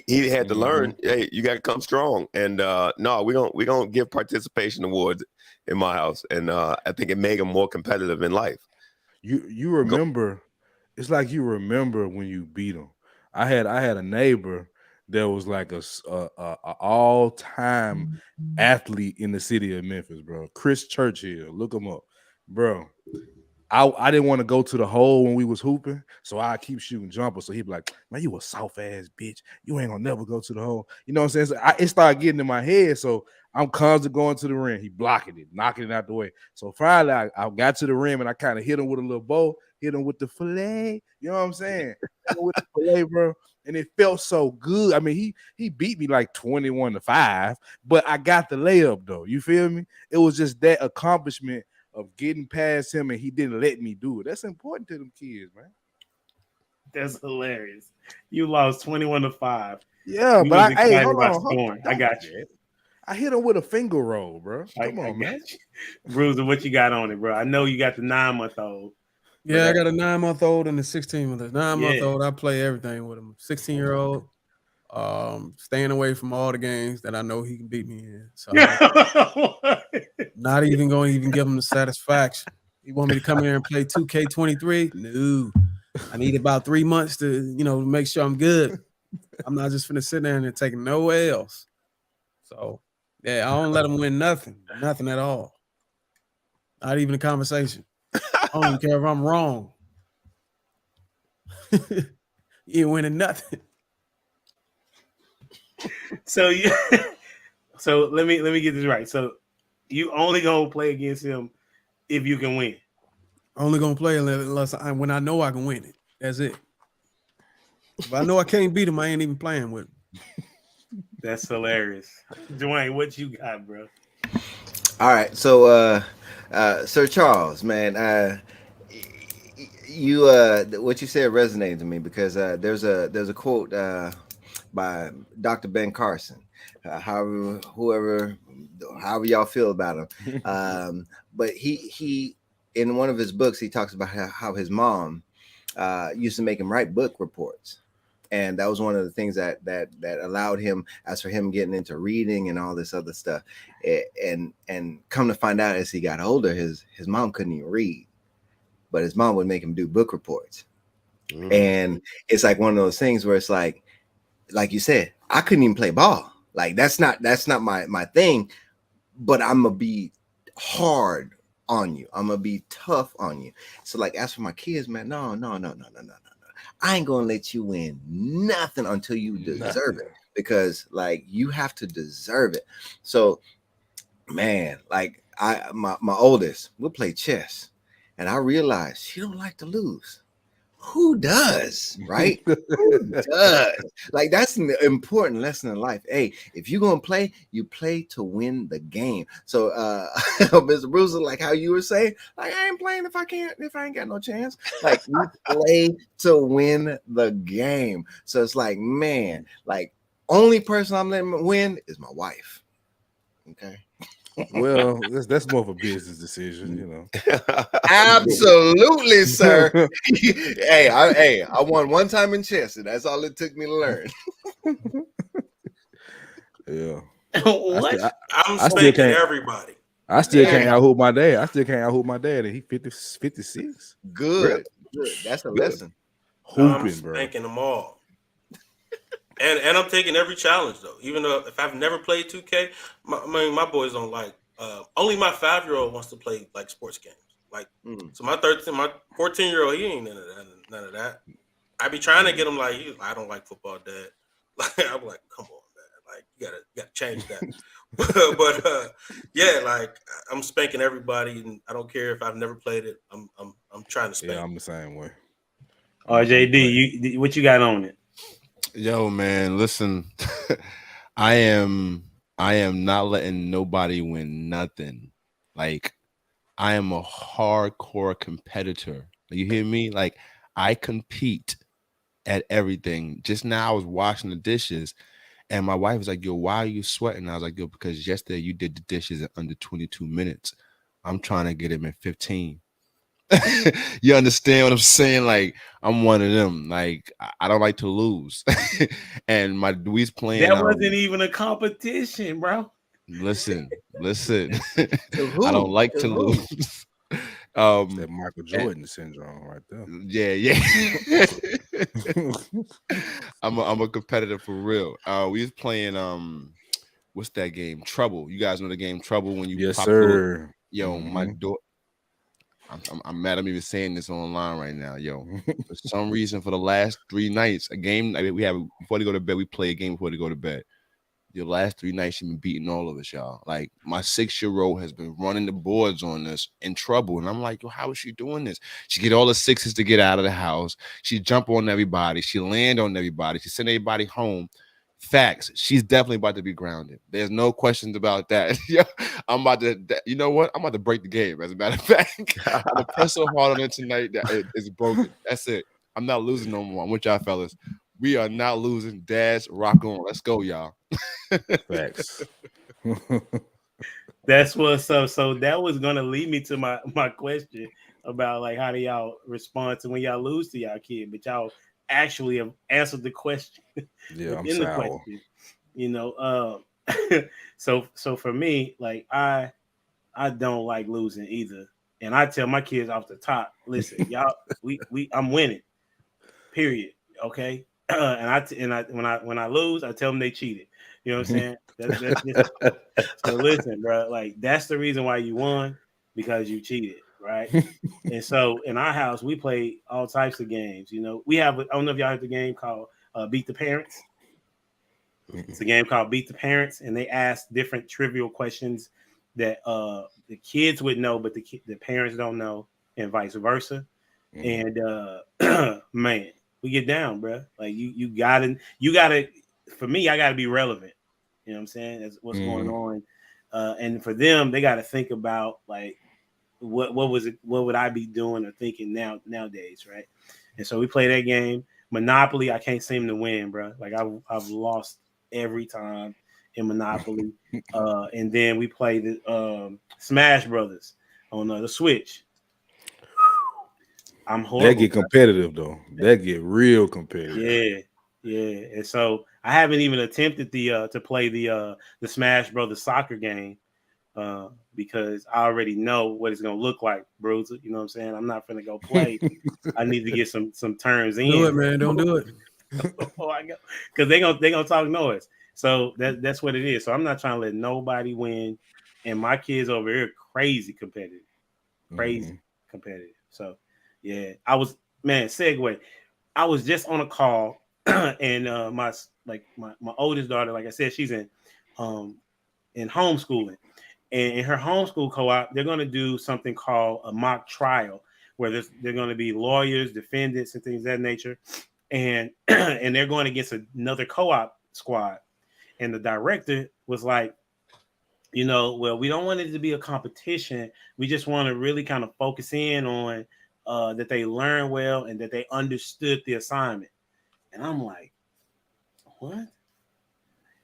he had to learn, hey, you got to come strong. And no, we don't give participation awards in my house. And I think it made him more competitive in life. You remember. It's like you remember when you beat them. I had a neighbor that was like a all-time athlete in the city of Memphis, bro. Chris Churchill, look him up, bro. I didn't want to go to the hole when we was hooping, so I keep shooting jumpers. So he'd be like, man, you a soft ass bitch. You ain't gonna never go to the hole. You know what I'm saying? So it started getting in my head. So I'm constantly going to the rim. He blocking it, knocking it out the way. So finally, I got to the rim and I kind of hit him with a little bow, hit him with the fillet. You know what I'm saying? With the fillet, bro. And it felt so good. I mean, he beat me like 21-5, but I got the layup though. You feel me? It was just that accomplishment of getting past him, and he didn't let me do it. That's important to them kids, man. That's hilarious. You lost 21-5. Yeah, but hold on. I got you. I hit him with a finger roll, bro. Come on, man. Bruiser, what you got on it, bro? I know you got the 9-month-old. Yeah, I got a 9-month-old and a 16-month-old. 9-month-old, I play everything with him. 16-year-old, staying away from all the games that I know he can beat me in. So not even going to even give him the satisfaction. You want me to come here and play 2K23? No. I need about 3 months to, make sure I'm good. I'm not just finna sit there and take no L's. So, yeah, I don't let him win nothing at all. Not even a conversation. I don't even care if I'm wrong. You ain't winning nothing. So So let me get this right. So you only gonna play against him if you can win. Only gonna play unless when I know I can win it. That's it. If I know I can't beat him, I ain't even playing with him. That's hilarious. Dwayne, what you got, bro? All right, so Sir Charles, man, you what you said resonated to me because there's a quote by Dr. Ben Carson. However y'all feel about him, but he in one of his books he talks about how his mom used to make him write book reports. And that was one of the things that allowed him, as for him getting into reading and all this other stuff. And come to find out, as he got older, his mom couldn't even read, but his mom would make him do book reports. And it's like one of those things where it's like you said, I couldn't even play ball. Like that's not my thing, but I'm gonna be hard on you. I'm gonna be tough on you. So like, as for my kids, man, no. I ain't gonna let you win nothing until you deserve it, because like you have to deserve it. So, man, like my oldest, we'll play chess, and I realized she don't like to lose. Who does, right? Who does? Like that's an important lesson in life. Hey, if you're gonna play, you play to win the game. So Mr. Bruce, like how you were saying, like I ain't playing if I ain't got no chance. Like you play to win the game. So it's like, man, like only person I'm letting win is my wife. Okay. Well, that's more of a business decision, you know. Absolutely, sir. I won one time in chess, and that's all it took me to learn. Yeah. What? I'm I still spanking can't- everybody. I still can't out-hoop my dad. And he 56. Good. That's a lesson. I'm Hooping, bro. spanking them all. And I'm taking every challenge though. Even though if I've never played 2K, my boys don't like. Only my 5-year-old wants to play like sports games. Like so, my 14-year-old, he ain't none of that. I be trying to get him like, I don't like football, Dad. Like I'm like, come on, man. Like you gotta change that. but yeah, like I'm spanking everybody, and I don't care if I've never played it. I'm trying to spank. Yeah, I'm the same way. RJD, what you got on it? Yo, man, listen, I am not letting nobody win nothing. Like, I am a hardcore competitor. You hear me? Like, I compete at everything. Just now, I was washing the dishes, and my wife was like, "Yo, why are you sweating?" I was like, "Yo, because yesterday you did the dishes in under 22 minutes. I'm trying to get him in 15." You understand what I'm saying? Like I'm one of them. Like I don't like to lose. And we's playing. That wasn't even a competition, bro. Listen. I don't like to lose. That Michael Jordan syndrome right there. Yeah. I'm a competitor for real. We was playing what's that game? Trouble. You guys know the game Trouble when you Yes, pop sir. Yo, my daughter. I'm mad I'm even saying this online right now, yo. For some reason, for the last 3 nights, a game we have before they go to bed, we play a game before they go to bed. The last 3 nights, she's been beating all of us, y'all. Like my 6-year-old has been running the boards on us in Trouble, and I'm like, yo, how is she doing this? She get all the 6s to get out of the house. She jump on everybody. She land on everybody. She send everybody home. Facts. She's definitely about to be grounded. There's no questions about that. I'm about to, you know what? I'm about to break the game. As a matter of fact, I'm gonna press so hard on it tonight that it's broken. That's it. I'm not losing no more. I'm with y'all fellas. We are not losing. Dads, rock on. Let's go, y'all. Facts. That's what's up. So that was gonna lead me to my question about like how do y'all respond to when y'all lose to y'all kid, but y'all actually have answered the question. Yeah, I'm in the sour. question. You know, so for me, like I don't like losing either. And I tell my kids off the top, listen, y'all, I'm winning. Period. Okay. And when I lose, I tell them they cheated. You know what I'm saying? That's just, so listen, bro. Like that's the reason why you won, because you cheated, right? And so in our house, we play all types of games. You know, we have. I don't know if y'all have the game called Beat the Parents. It's a game called Beat the Parents, and they ask different trivial questions that the kids would know, but the parents don't know, and vice versa. And man, we get down, bro. Like you gotta. For me, I gotta be relevant. You know what I'm saying? That's what's going on. And for them, they got to think about like what would I be doing or thinking nowadays, right? And so we play that game. Monopoly, I can't seem to win, bro. Like I've lost every time in Monopoly. And then we play the Smash Brothers on the Switch. I'm horrible. That get competitive though. That get real competitive. Yeah. And so I haven't even attempted to play the Smash Brothers soccer game because I already know what it's gonna look like, Bruiser. You know what I'm saying? I'm not gonna go play. I need to get some turns in. Do it, man. Don't do it. Because they gonna talk noise. So that's what it is. So I'm not trying to let nobody win. And my kids over here crazy competitive. So yeah, segue. I was just on a call and my oldest daughter, like I said, she's in homeschooling. And in her homeschool co-op, they're going to do something called a mock trial, where they're going to be lawyers, defendants, and things of that nature, and and they're going against another co-op squad. And the director was like, well, we don't want it to be a competition. We just want to really kind of focus in on that they learn well and that they understood the assignment. And I'm like, what?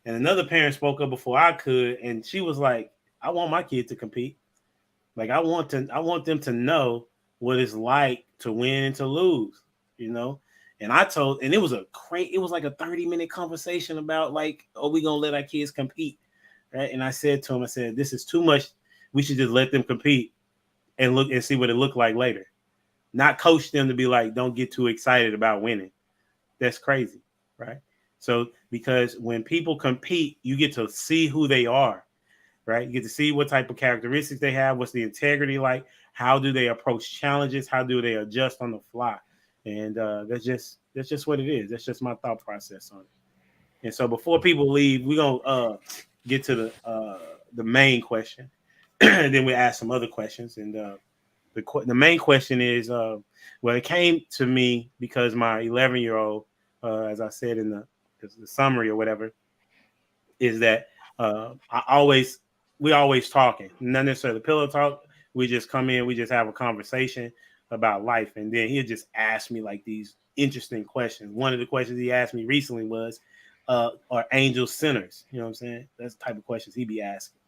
And another parent spoke up before I could, and she was like, I want my kid to compete. Like I want them to know what it's like to win and to lose, And it was like a 30-minute conversation about like, are we gonna let our kids compete? Right. And I said to him, this is too much. We should just let them compete and look and see what it looked like later. Not coach them to be like, don't get too excited about winning. That's crazy, right? So because when people compete, you get to see who they are. Right? You get to see what type of characteristics they have. What's the integrity like? How do they approach challenges? How do they adjust on the fly? And that's just what it is. That's just my thought process on it. And so before people leave, we're gonna get to the main question, and then we ask some other questions. And the main question is, it came to me because my 11-year-old, as I said in the summary or whatever, is that we always talking, not necessarily pillow talk. We just come in, we just have a conversation about life. And then he'll just ask me like these interesting questions. One of the questions he asked me recently was, are angels sinners? You know what I'm saying? That's the type of questions he'd be asking,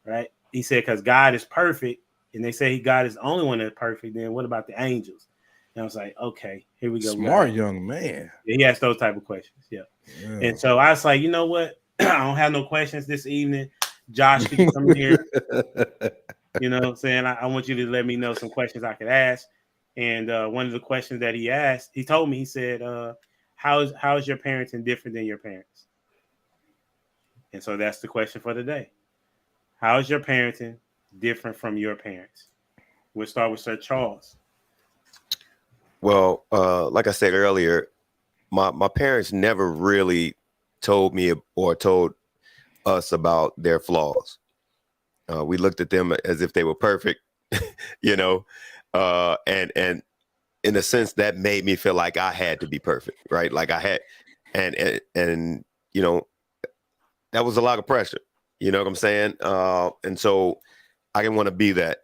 right? He said, because God is perfect, and they say God is the only one that's perfect, then what about the angels? And I was like, okay, here we go. Smart young man. Yeah, he asked those type of questions. Yeah. And so I was like, you know what? I don't have no questions this evening. Josh, you can come here. You know what I'm saying? I want you to let me know some questions I could ask. And one of the questions that he asked, he told me, he said, how's your parenting different than your parents? And so that's the question for today. How's your parenting different from your parents? We'll start with Sir Charles. Well, like I said earlier, my parents never really told me or told us about their flaws. We looked at them as if they were perfect, and in a sense that made me feel like I had to be perfect, right? Like I had, and that was a lot of pressure. You know what I'm saying? And so I didn't want to be that.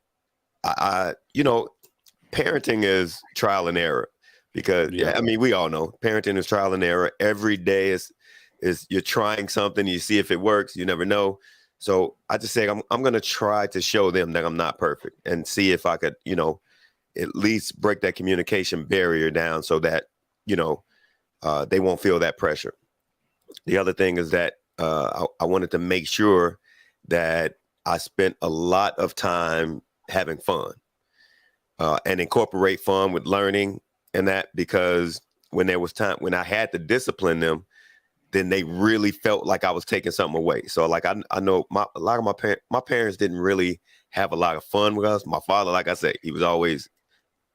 Parenting is trial and error because we all know parenting is trial and error. Every day is you're trying something, you see if it works, you never know. So I just say I'm going to try to show them that I'm not perfect and see if I could, at least break that communication barrier down so that, they won't feel that pressure. The other thing is that I wanted to make sure that I spent a lot of time having fun and incorporate fun with learning and that, because when there was time when I had to discipline them, then they really felt like I was taking something away. So like I know a lot of my parents didn't really have a lot of fun with us. My father, like I said, he was always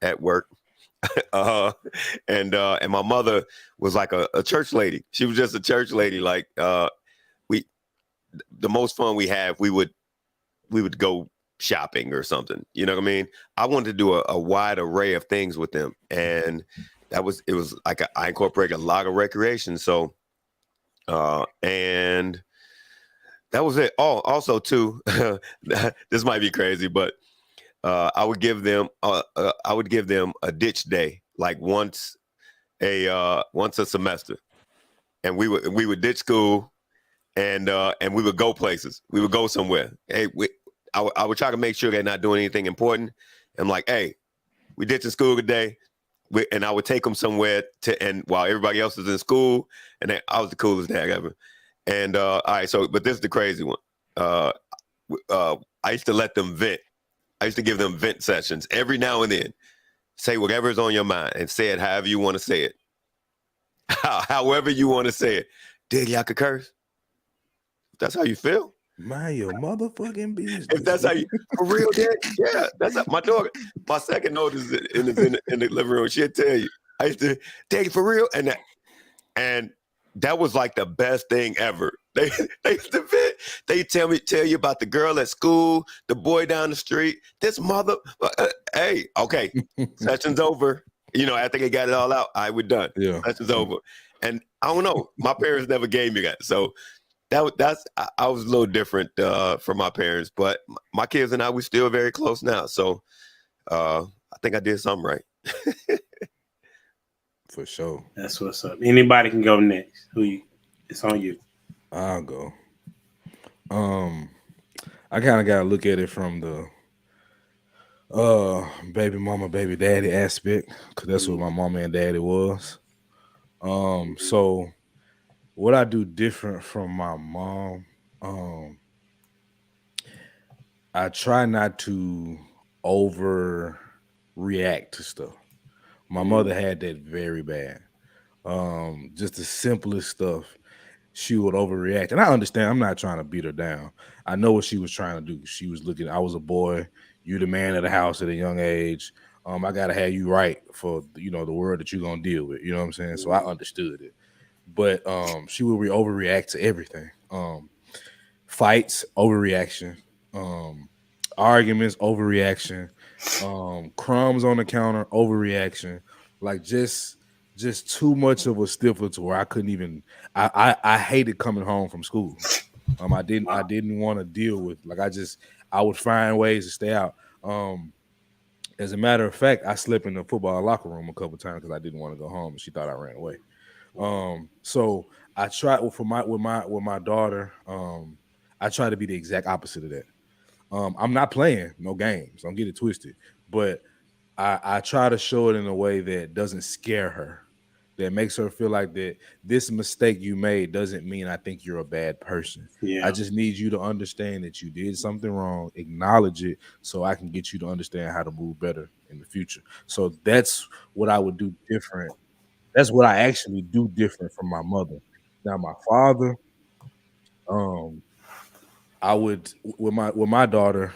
at work. And my mother was like a church lady. She was just a church lady. Like the most fun we have, we would go shopping or something. You know what I mean? I wanted to do a wide array of things with them, and it was like I incorporated a lot of recreation. So, and that was it. Oh, also too, this might be crazy, but I would give them a ditch day, like once a semester, and we would ditch school, and we would go places. We would go somewhere. Hey, I would try to make sure they're not doing anything important. I'm like, hey, we ditching school today, and I would take them somewhere and while everybody else is in school, and I was the coolest dad ever. And all right, so but this is the crazy one. I used to let them vent. I used to give them vent sessions every now and then. Say whatever is on your mind and say it however you want to say it. However you want to say it. Did y'all could curse? That's how you feel? Mind your motherfucking business. If that's how you, for real, Dad, yeah, that's how, my daughter. My second oldest in the living room. She'll tell you. I used to, Daddy, for real, and that was like the best thing ever. They used to vent. They tell you about the girl at school, the boy down the street. This mother, hey, okay, session's over. You know, after they got it all out, we're done. Yeah, session's over. And I don't know. My parents never gave me that, so. I was a little different from my parents, but my kids and I, we're still very close now. So I think I did something right. For sure. That's what's up. Anybody can go next. It's on you. I'll go. I kind of got to look at it from the baby mama, baby daddy aspect, because that's what my mama and daddy was. So what I do different from my mom, I try not to overreact to stuff. My mother had that very bad. Just the simplest stuff, she would overreact. And I understand, I'm not trying to beat her down. I know what she was trying to do. She was looking, I was a boy, you the man of the house at a young age. I gotta have you right for the world that you're gonna deal with. You know what I'm saying? So I understood it. But she would overreact to everything. Fights, overreaction. Arguments, overreaction. Crumbs on the counter, overreaction. Like just too much of a stifler to where I couldn't even. I hated coming home from school. I didn't want to deal with. Like I would find ways to stay out. As a matter of fact, I slept in the football locker room a couple times because I didn't want to go home, and she thought I ran away. So I tried with my daughter. I try to be the exact opposite of that. I'm not playing no games. Don't get it twisted. But I try to show it in a way that doesn't scare her, that makes her feel like that this mistake you made doesn't mean I think you're a bad person. Yeah. I just need you to understand that you did something wrong, acknowledge it, so I can get you to understand how to move better in the future. So that's what I would do different. That's what I actually do different from my mother. Now, my father, I would with my daughter,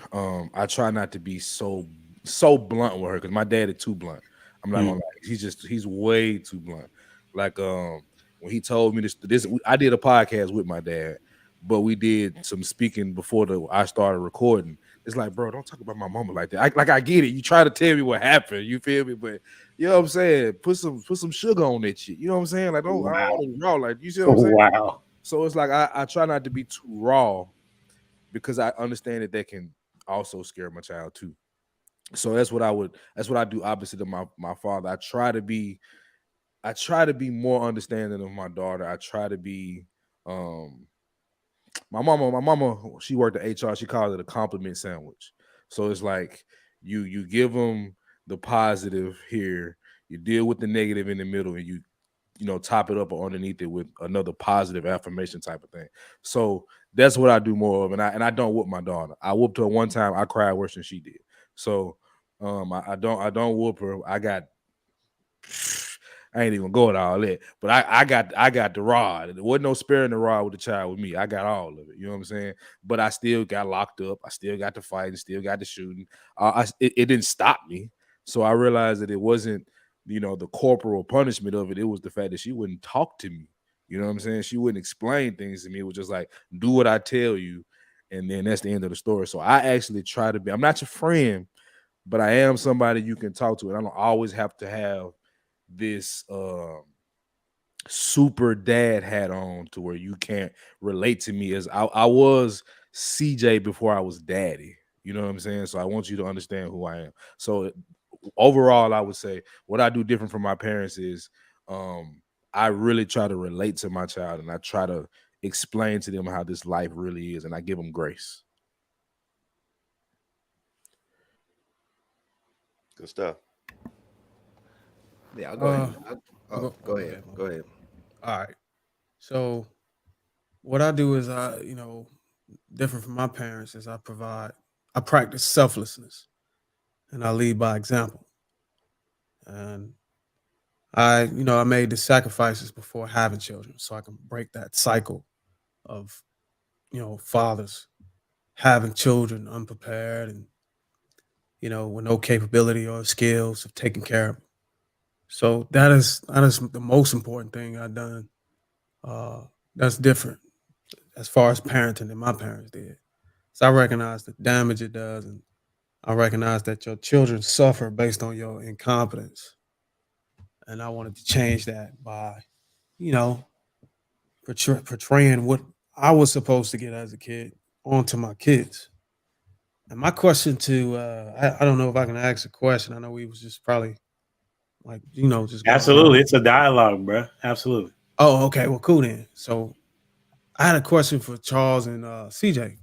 I try not to be so blunt with her because my dad is too blunt. I'm not gonna lie. He's way too blunt. Like when he told me this, I did a podcast with my dad, but we did some speaking before I started recording. It's like, bro, don't talk about my mama like that. I get it. You try to tell me what happened. You feel me? But you know what I'm saying? Put some sugar on that shit. You know what I'm saying? Like, don't raw. Like, you see what I'm saying? Wow. So it's like I try not to be too raw because I understand that can also scare my child too. So that's what I do opposite of my father. I try to be more understanding of my daughter. I try to be my mama, she worked at HR. She called it a compliment sandwich. So it's like you give them the positive here, you deal with the negative in the middle, and you top it up or underneath it with another positive affirmation type of thing. So that's what I do more of. And I don't whoop my daughter. I whooped her one time. I cried worse than she did. So I don't whoop her. I ain't even going all that, but I got the rod. There wasn't no sparing the rod with the child with me. I got all of it. You know what I'm saying? But I still got locked up. I still got the fighting. Still got the shooting. It didn't stop me. So I realized that it wasn't the corporal punishment of it. It was the fact that she wouldn't talk to me You know what I'm saying? She wouldn't explain things to me. It was just like, do what I tell you, and then that's the end of the story. So I actually try to be, I'm not your friend, but I am somebody you can talk to. And I don't always have to have this super dad hat on to where you can't relate to me as I was CJ before I was daddy. You know what I'm saying? So I want you to understand who I am. So overall, I would say what I do different from my parents is I really try to relate to my child, and I try to explain to them how this life really is, and I give them grace. Good stuff. Yeah, I'll go ahead. Go ahead. man. Go ahead. All right. So what I do is different from my parents is I practice selflessness and I lead by example. And I made the sacrifices before having children so I can break that cycle of, fathers having children unprepared and, with no capability or skills of taking care of them. So that is the most important thing I've done. That's different as far as parenting than my parents did. So I recognize the damage it does, and I recognize that your children suffer based on your incompetence. And I wanted to change that by, portraying what I was supposed to get as a kid onto my kids. And my question to I don't know if I can ask a question. I know we was just probably like, just going Absolutely. around. It's a dialogue, bro. Absolutely. Oh, okay. Well, cool then. So I had a question for Charles and CJ.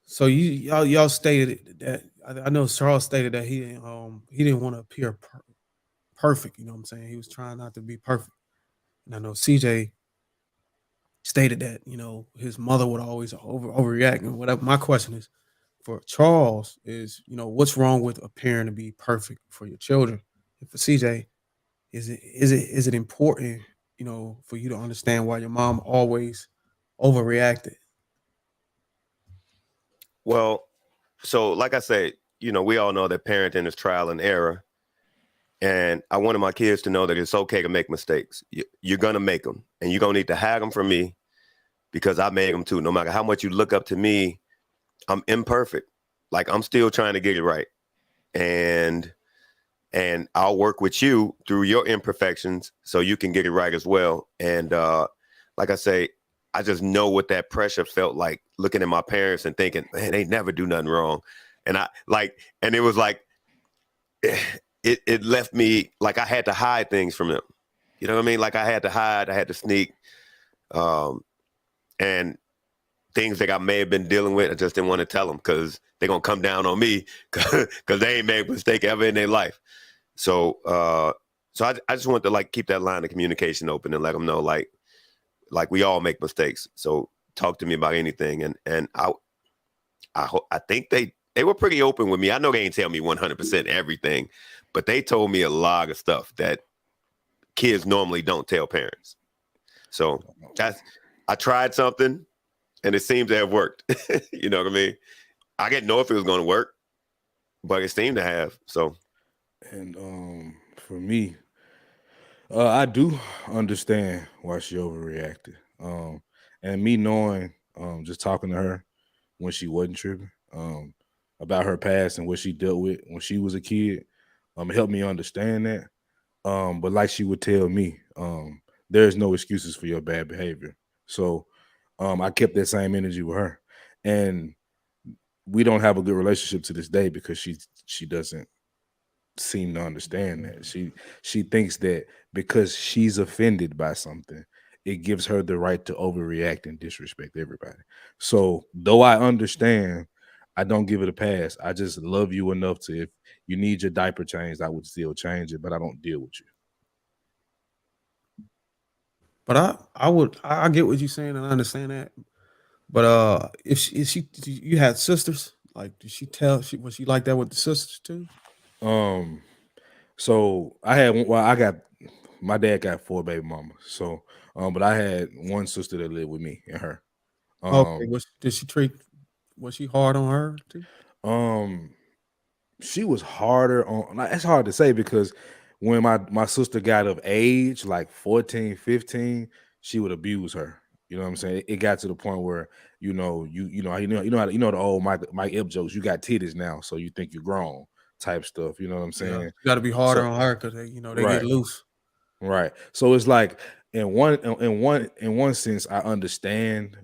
So y'all stated that I know Charles stated that he didn't want to appear perfect. You know what I'm saying? He was trying not to be perfect. And I know CJ stated that his mother would always overreact and whatever. My question is for Charles is what's wrong with appearing to be perfect for your children? And for CJ, is it important for you to understand why your mom always overreacted? Well, so like I said, we all know that parenting is trial and error. And I wanted my kids to know that it's okay to make mistakes. You're going to make them, and you're going to need to hide them from me because I made them too. No matter how much you look up to me, I'm imperfect. Like, I'm still trying to get it right. And I'll work with you through your imperfections so you can get it right as well. And like I say, I just know what that pressure felt like looking at my parents and thinking, man, they never do nothing wrong. And it was like, it left me like I had to hide things from them. You know what I mean? Like I had to hide, I had to sneak. And things that I may have been dealing with, I just didn't want to tell them because they're going to come down on me because they ain't made a mistake ever in their life. So I just want to like keep that line of communication open and let them know like we all make mistakes. So talk to me about anything. And I think they were pretty open with me. I know they ain't tell me 100% everything, but they told me a lot of stuff that kids normally don't tell parents. So I tried something and it seemed to have worked. You know what I mean? I didn't know if it was going to work, but it seemed to have. So, and for me, I do understand why she overreacted. And me knowing, just talking to her when she wasn't tripping, about her past and what she dealt with when she was a kid, it helped me understand that. But like she would tell me, there's no excuses for your bad behavior. So I kept that same energy with her. And we don't have a good relationship to this day because she doesn't seem to understand that. She thinks that because she's offended by something, it gives her the right to overreact and disrespect everybody. So though I understand, I don't give it a pass. I just love you enough to, if you need your diaper changed, I would still change it, but I don't deal with you. But I get what you're saying and I understand that. But if you had sisters, like did she was she like that with the sisters too? So my dad got 4 baby mamas. So but I had one sister that lived with me and her. Okay, was she hard on her too? She was harder on, like, it's hard to say because when my sister got of age, like 14, 15, she would abuse her. You know what I'm saying? It got to the point where you know the old Mike Epps jokes. You got titties now, so you think you're grown type stuff. You know what I'm saying? You got to be harder So- on her because they Right. get loose. Right. So it's like in one sense, I understand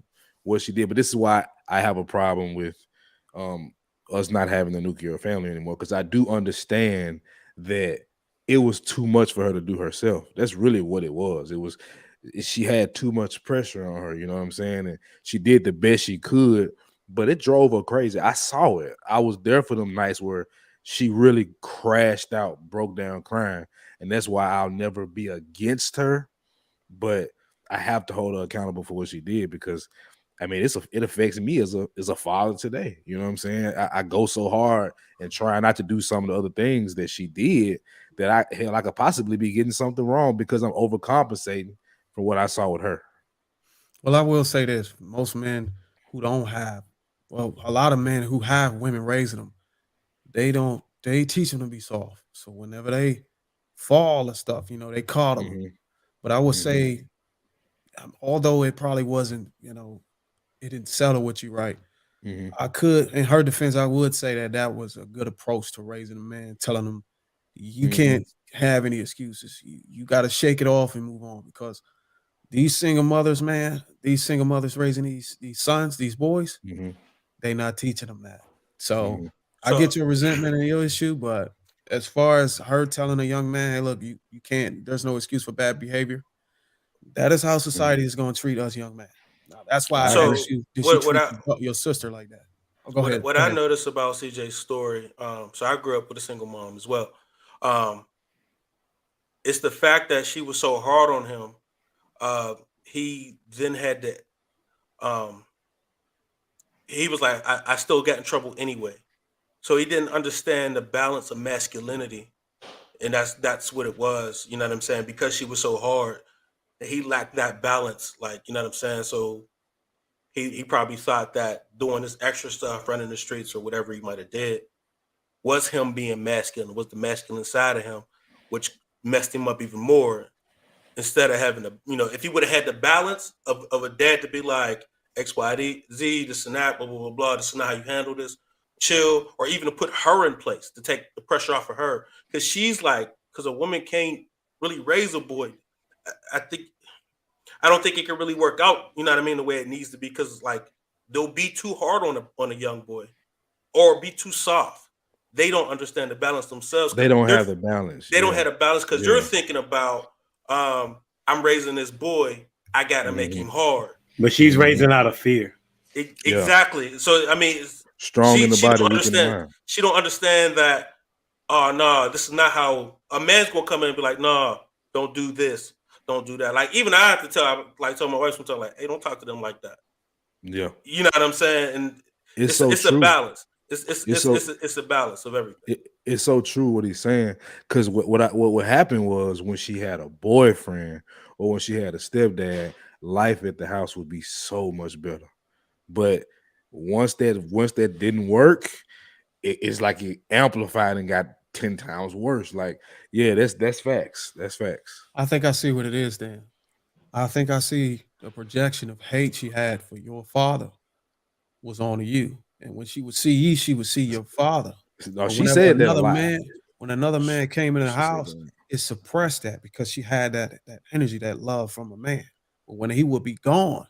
what she did, but this is why I have a problem with us not having a nuclear family anymore, because I do understand that it was too much for her to do herself. That's really what it was. She had too much pressure on her, you know what I'm saying? And she did the best she could, but it drove her crazy. I saw it. I was there for them nights where she really crashed out, broke down crying. And that's why I'll never be against her, but I have to hold her accountable for what she did, because I mean, it affects me as a father today. You know what I'm saying? I go so hard and try not to do some of the other things that she did that I could possibly be getting something wrong because I'm overcompensating for what I saw with her. Well, I will say this: most men who don't have, well, a lot of men who have women raising them, they teach them to be soft. So whenever they fall and stuff, they coddle them. Mhm. But I would Mhm. say, although it probably wasn't, it didn't settle with you right. Mhm. I could, in her defense, I would say that was a good approach to raising a man, telling him you Mhm. can't have any excuses. You got to shake it off and move on, because these single mothers, man, these single mothers raising these sons, these boys, Mhm. they not teaching them that. So Mhm. I get your resentment and your issue, but as far as her telling a young man, hey, look, you can't, there's no excuse for bad behavior. That is how society is going to treat us young men. Now, that's why I So, asked you, did what- she what treat your sister like that? Oh, go ahead. What go I ahead. noticed about CJ's story, so I grew up with a single mom as well. It's the fact that she was so hard on him. He then had to, he was like, I still got in trouble anyway. So he didn't understand the balance of masculinity. And that's what it was. You know what I'm saying? Because she was so hard, he lacked that balance. Like, you know what I'm saying? So he probably thought that doing this extra stuff, running the streets or whatever he might have did, was him being masculine, was the masculine side of him, which messed him up even more. Instead of having if he would have had the balance of a dad to be like, X, Y, Z, this and that, blah, blah, blah, blah, this is not how you handle this, chill, or even to put her in place to take the pressure off of her. Because a woman can't really raise a boy. I don't think it can really work out, you know what I mean, the way it needs to be, because they'll be too hard on a young boy or be too soft. They don't understand the balance themselves. They don't have the balance. They don't Yeah. have a balance because you're thinking about, I'm raising this boy, I got to make him hard. But she's raising out of fear. Exactly. So I mean, Strong in the body, weak in the understand. mind. She don't understand that. Oh no, this is not how a man's gonna come in and be like, no, don't do this, don't do that. Like even I have to tell my wife sometimes, like, hey, don't talk to them like that. Yeah. You know what I'm saying? And It's so it's true. a balance. It's so- a balance of everything. It's so true what he's saying, because what happened was when she had a boyfriend or when she had a stepdad, life at the house would be so much better. But once that didn't work, it's like it amplified and got 10 times worse. Like, yeah, that's facts. That's facts. I think I see what it is then. I think I see the projection of hate she had for your father was on you. And when she would see you, she would see your father. No, But she whenever said that a another lot. when another man came in the She said house, that. it suppressed that because she had that energy, that love from a man. But when he would be gone,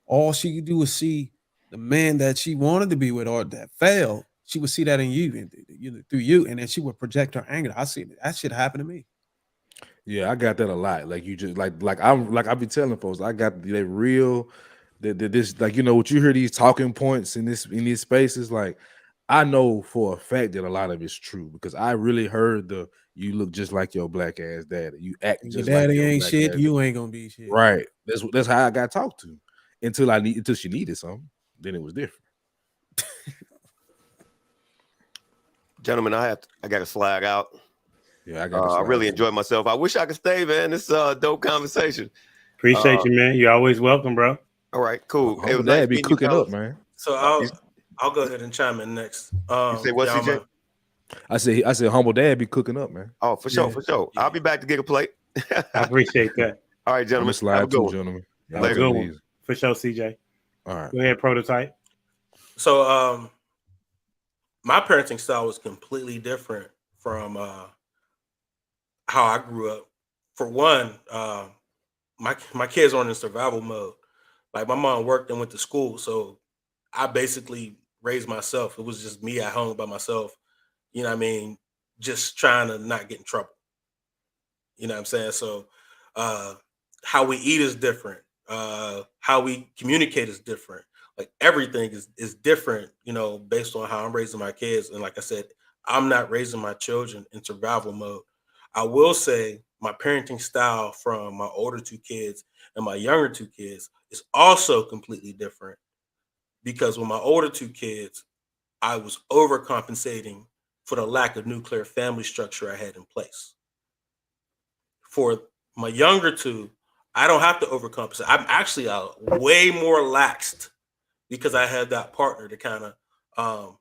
all she could do was see the man that she wanted to be with or that failed. She would see that in you and through you, and then she would project her anger. I see that shit happen to me. Yeah, I got that a lot. Like you just I be telling folks, I got that real this, like, what you hear these talking points in these spaces, like I know for a fact that a lot of it's true, because I really heard you look just like your black ass daddy. You act Your just like daddy your ain't black shit, ass you ain't gonna be shit. Right. That's how I got talked to until she needed something. Then it was different. Gentlemen, I got to slide out. Yeah, I got. I really enjoyed myself. I wish I could stay, man. This is a dope conversation. Appreciate you, man. You're always welcome, bro. All right, cool. Humble Dad be meeting you cooking up, fellas. man. So I'll go ahead and chime in next. You say what, y'all CJ? mind? I said humble dad be cooking up, man. Oh, for sure. I'll be back to get a plate. I appreciate that. All right, I'm gentlemen. gonna slide Have a good too, one. gentlemen. That was a Y'all good take it one easy. for sure, CJ. All right. Go ahead, prototype. So my parenting style was completely different from how I grew up. For one, my kids aren't in survival mode. Like my mom worked and went to school, so I basically raised myself. It was just me at home by myself. You know what I mean? Just trying to not get in trouble. You know what I'm saying? So how we eat is different. How we communicate is different. Like everything is different, you know, based on how I'm raising my kids. And like I said, I'm not raising my children in survival mode. I will say my parenting style from my older two kids and my younger two kids is also completely different because with my older two kids, I was overcompensating for the lack of nuclear family structure I had in place. For my younger two, I don't have to overcompensate. I'm actually way more laxed because I had that partner to kind of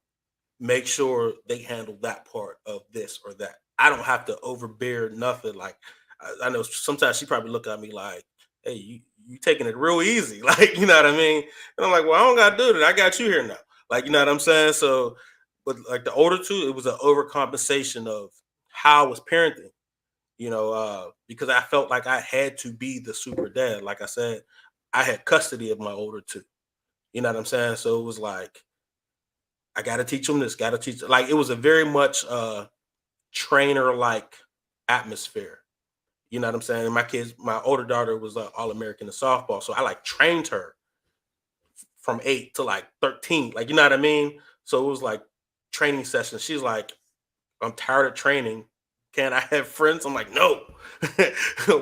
make sure they handle that part of this or that. I don't have to overbear nothing. Like I know sometimes she probably look at me like, "Hey, you taking it real easy," like you know what I mean. And I'm like, "Well, I don't got to do that. I got you here now." Like you know what I'm saying. So, but like the older two, it was an overcompensation of how I was parenting. You know, because I felt like I had to be the super dad. Like I said, I had custody of my older two. You know what I'm saying? So it was like I got to teach them this, got to teach. Like it was a very much trainer like atmosphere. You know what I'm saying? And my kids, my older daughter was All American in softball, so I like trained her from 8 to like 13. Like you know what I mean? So it was like training sessions. She's like, I'm tired of training. Can I have friends? I'm like, no,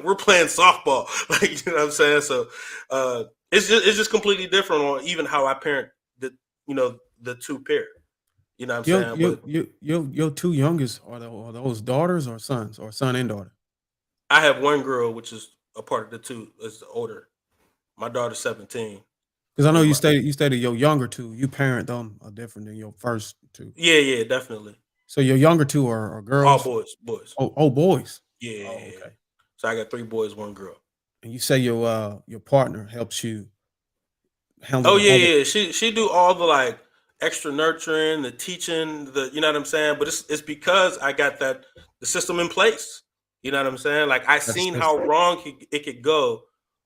we're playing softball. Like, you know what I'm saying? So it's just completely different on even how I parent the, you know, the two pair. You know what I'm saying? But Your two youngest are those daughters or sons or son and daughter? I have one girl, which is a part of the two, is the older. My daughter's 17. Because I know And you stated your younger two, you parent them are different than your first two. yeah, definitely. So your younger two are All girls? boys. Oh, boys. Yeah. Oh, okay. So I got 3 boys, 1 girl. And you say your partner helps you handle Oh the other. yeah. She do all the like extra nurturing, the teaching, the you know what I'm saying. But it's because I got the system in place. You know what I'm saying? Like I seen That's how wrong it could go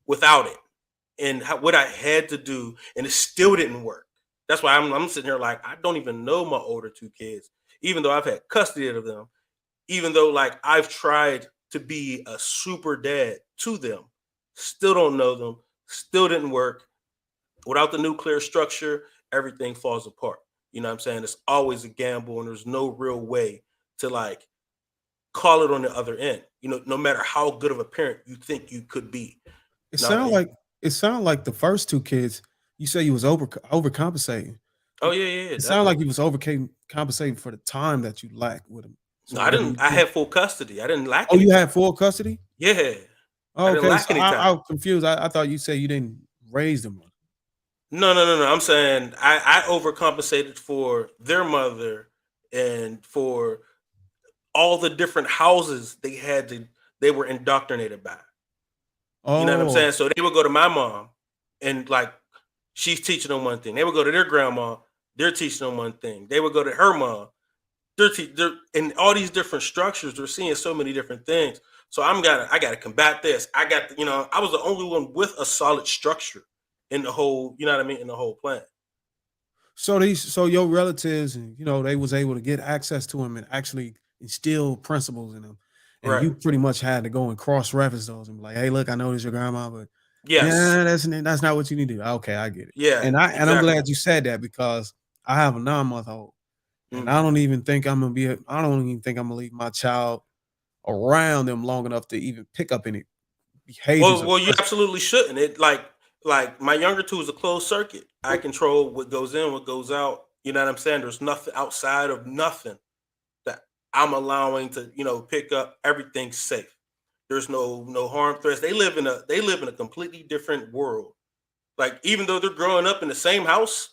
without it, and what I had to do, and it still didn't work. That's why I'm sitting here like I don't even know my older two kids, even though I've had custody of them. Even though like I've tried to be a super dad to them, still don't know them, still didn't work without the nuclear structure, everything falls apart. You know what I'm saying? It's always a gamble, and there's no real way to like call it on the other end. You know, no matter how good of a parent you think you could be. It No, sound like the first two kids, you say you was overcompensating. oh yeah, It sounded like definitely. you was overcompensating for the time that you lacked with them. No, So I what do didn't. I had full custody. I didn't lack Oh, any you time. had full custody? Yeah, Oh, I didn't okay. lack So any I time. was confused. I thought you said you didn't raise them. No. I'm saying I overcompensated for their mother and for all the different houses they were indoctrinated by. You know what I'm Oh, saying? So they would go to my mom and like she's teaching them one thing. They would go to their grandma, they're teaching them one thing. They would go to her mom, they're in all these different structures, they're seeing so many different things. So I gotta combat this. I was the only one with a solid structure in the whole, you know what I mean, in the whole plan. so your relatives and they was able to get access to them and actually instill principles in them. And Right. you pretty much had to go and cross reference those and be like, hey, look, I know this your grandma, but Yes. yeah, that's not what you need to do. Okay, I get it. Yeah, And I'm exactly. glad you said that because I have a 9-month old. And Mhm. I don't even think I don't even think I'm gonna leave my child around them long enough to even pick up any behaviors Well, of well, you person. absolutely shouldn't. It like my younger two is a closed circuit. I control what goes in, what goes out. You know what I'm saying? There's nothing outside of nothing that I'm allowing to, pick up. Everything's safe. There's no harm threats. They live in a completely different world. Like even though they're growing up in the same house,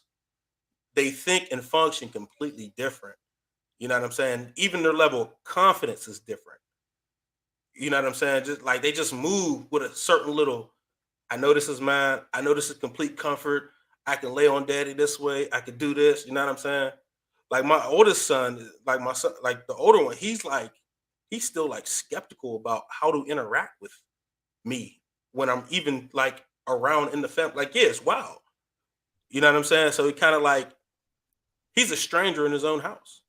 they think and function completely different. You know what I'm saying? Even their level of confidence is different. You know what I'm saying? Just like they just move with a certain little I know this is mine. I know this is complete comfort. I can lay on daddy this way. I can do this. You know what I'm saying? Like my oldest son, like my son, like the older one, he's still like skeptical about how to interact with me when I'm even like around in the family. Like, yeah, it's wild. You know what I'm saying? So he kind of like he's a stranger in his own house.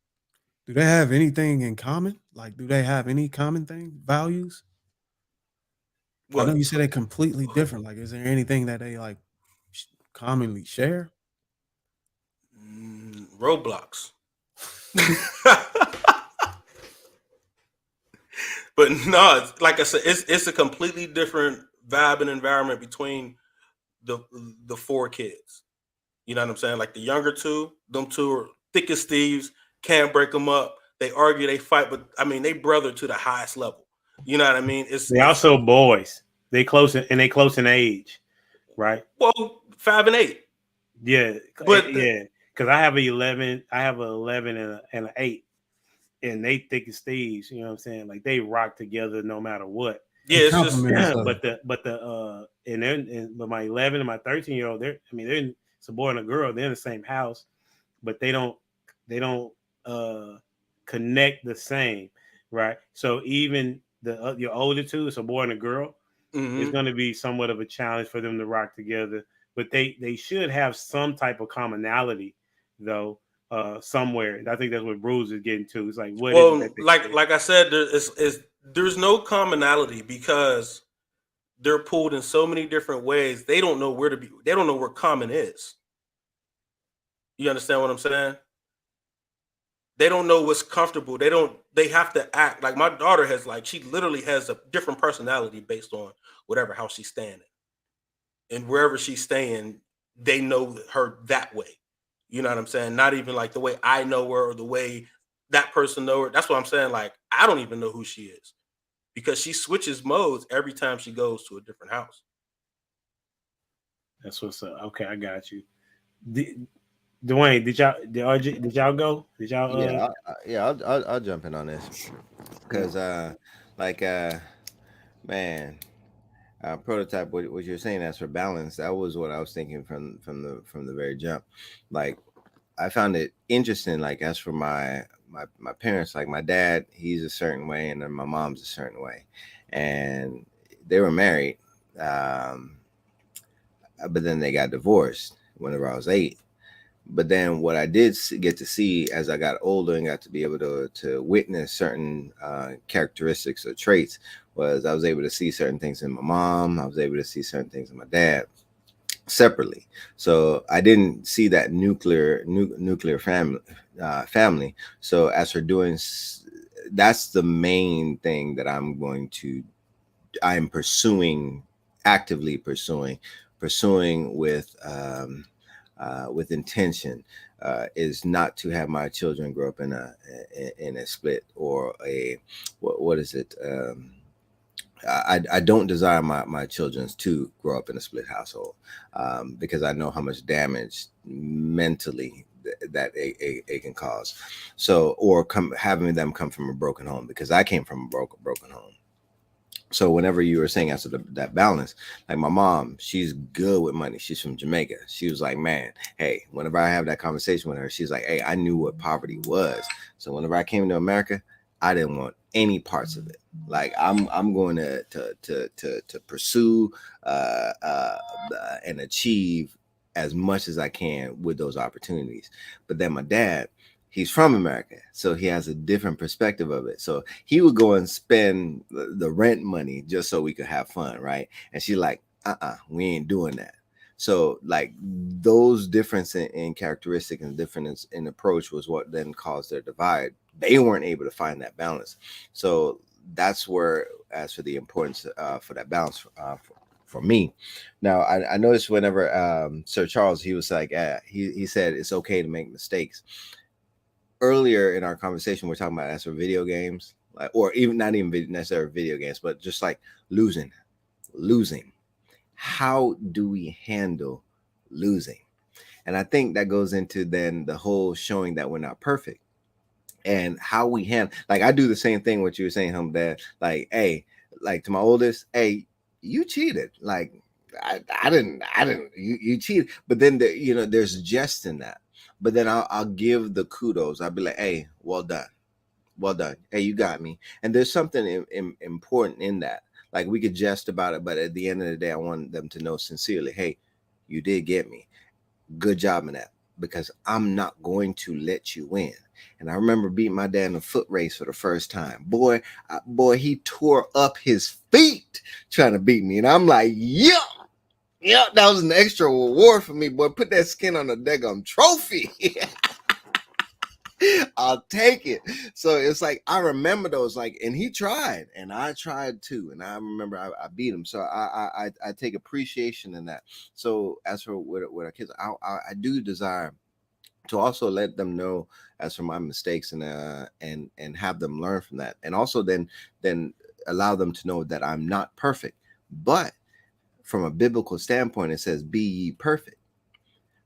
Do they have anything in common? Like, do they have any common thing, values? I know What? you said they're completely different. Like, is there anything that they like commonly share? Roblox. But no, like I said, it's a completely different vibe and environment between the four kids. You know what I'm saying? Like the younger two, them two are thick as thieves, can't break them up. They argue, they fight, but I mean, they brother to the highest level. You know what I mean? They also boys. They close in age, right? Well, 5 and 8. Yeah, But yeah. Because I have an 11 and an 8, and they thick as thieves. You know what I'm saying? Like they rock together no matter what. Yeah, it's just but my 11 and my 13-year-old, they're it's a boy and a girl. They're in the same house, but they don't connect the same, right? So even your older two, it's a boy and a girl. It's going to be somewhat of a challenge for them to rock together, but they should have some type of commonality though somewhere. I think that's what Bruce is getting to. It's like like I said, there's no commonality because they're pulled in so many different ways. They don't know where to be. They don't know where common is. You understand what I'm saying? They don't know what's comfortable. They have to act like my daughter has, like, she literally has a different personality based on whatever house she's staying in. And wherever she's staying, they know her that way. You know what I'm saying? Not even like the way I know her or the way that person know her. That's what I'm saying. Like, I don't even know who she is because she switches modes every time she goes to a different house. That's what's up. Okay, I got you. Dwayne, did y'all go? Did y'all? I'll jump in on this because man, prototype. What you're saying as for balance, that was what I was thinking from the very jump. Like, I found it interesting. Like, as for my parents, like my dad, he's a certain way, and then my mom's a certain way, and they were married, but then they got divorced whenever I was 8. But then what I did get to see as I got older and got to be able to witness certain characteristics or traits was I was able to see certain things in my mom. I was able to see certain things in my dad separately. So I didn't see that nuclear family. So as for doing, that's the main thing that I'm actively pursuing with intention, is not to have my children grow up in a split or a what is it? I don't desire my children to grow up in a split household, because I know how much damage mentally that it can cause. So, or having them come from a broken home, because I came from a broken home. So whenever you were saying as to that balance, like my mom, she's good with money. She's from Jamaica. She was like, man, hey, whenever I have that conversation with her, she's like, hey, I knew what poverty was. So whenever I came to America, I didn't want any parts of it. Like, I'm going to pursue and achieve as much as I can with those opportunities. But then my dad, he's from America, so he has a different perspective of it. So he would go and spend the rent money just so we could have fun, right? And she's like, we ain't doing that. So like those difference in characteristic and difference in approach was what then caused their divide. They weren't able to find that balance. So that's where, as for the importance for that balance for me. Now, I noticed whenever Sir Charles, he was like, he said it's okay to make mistakes. Earlier in our conversation, we're talking about as for video games, like, or even not even necessarily video games, but just like losing. How do we handle losing? And I think that goes into then the whole showing that we're not perfect and how we handle. Like, I do the same thing what you were saying, Dad. Like, hey, like to my oldest, hey, you cheated. Like, I didn't, you cheated. But then there's jest in that. But then I'll give the kudos. I'll be like, hey, well done. Well done. Hey, you got me. And there's something important in that. Like we could jest about it, but at the end of the day, I want them to know sincerely, hey, you did get me. Good job in that, because I'm not going to let you win. And I remember beating my dad in a foot race for the first time. Boy, he tore up his feet trying to beat me. And I'm like, yeah, that was an extra reward for me. Boy, put that skin on the daggum trophy. I'll take it. So it's like, I remember those, like, and he tried and I tried too. And I remember I beat him. So I take appreciation in that. So as for with our kids, I do desire to also let them know as for my mistakes and have them learn from that. And also then allow them to know that I'm not perfect, but from a biblical standpoint, it says, be ye perfect.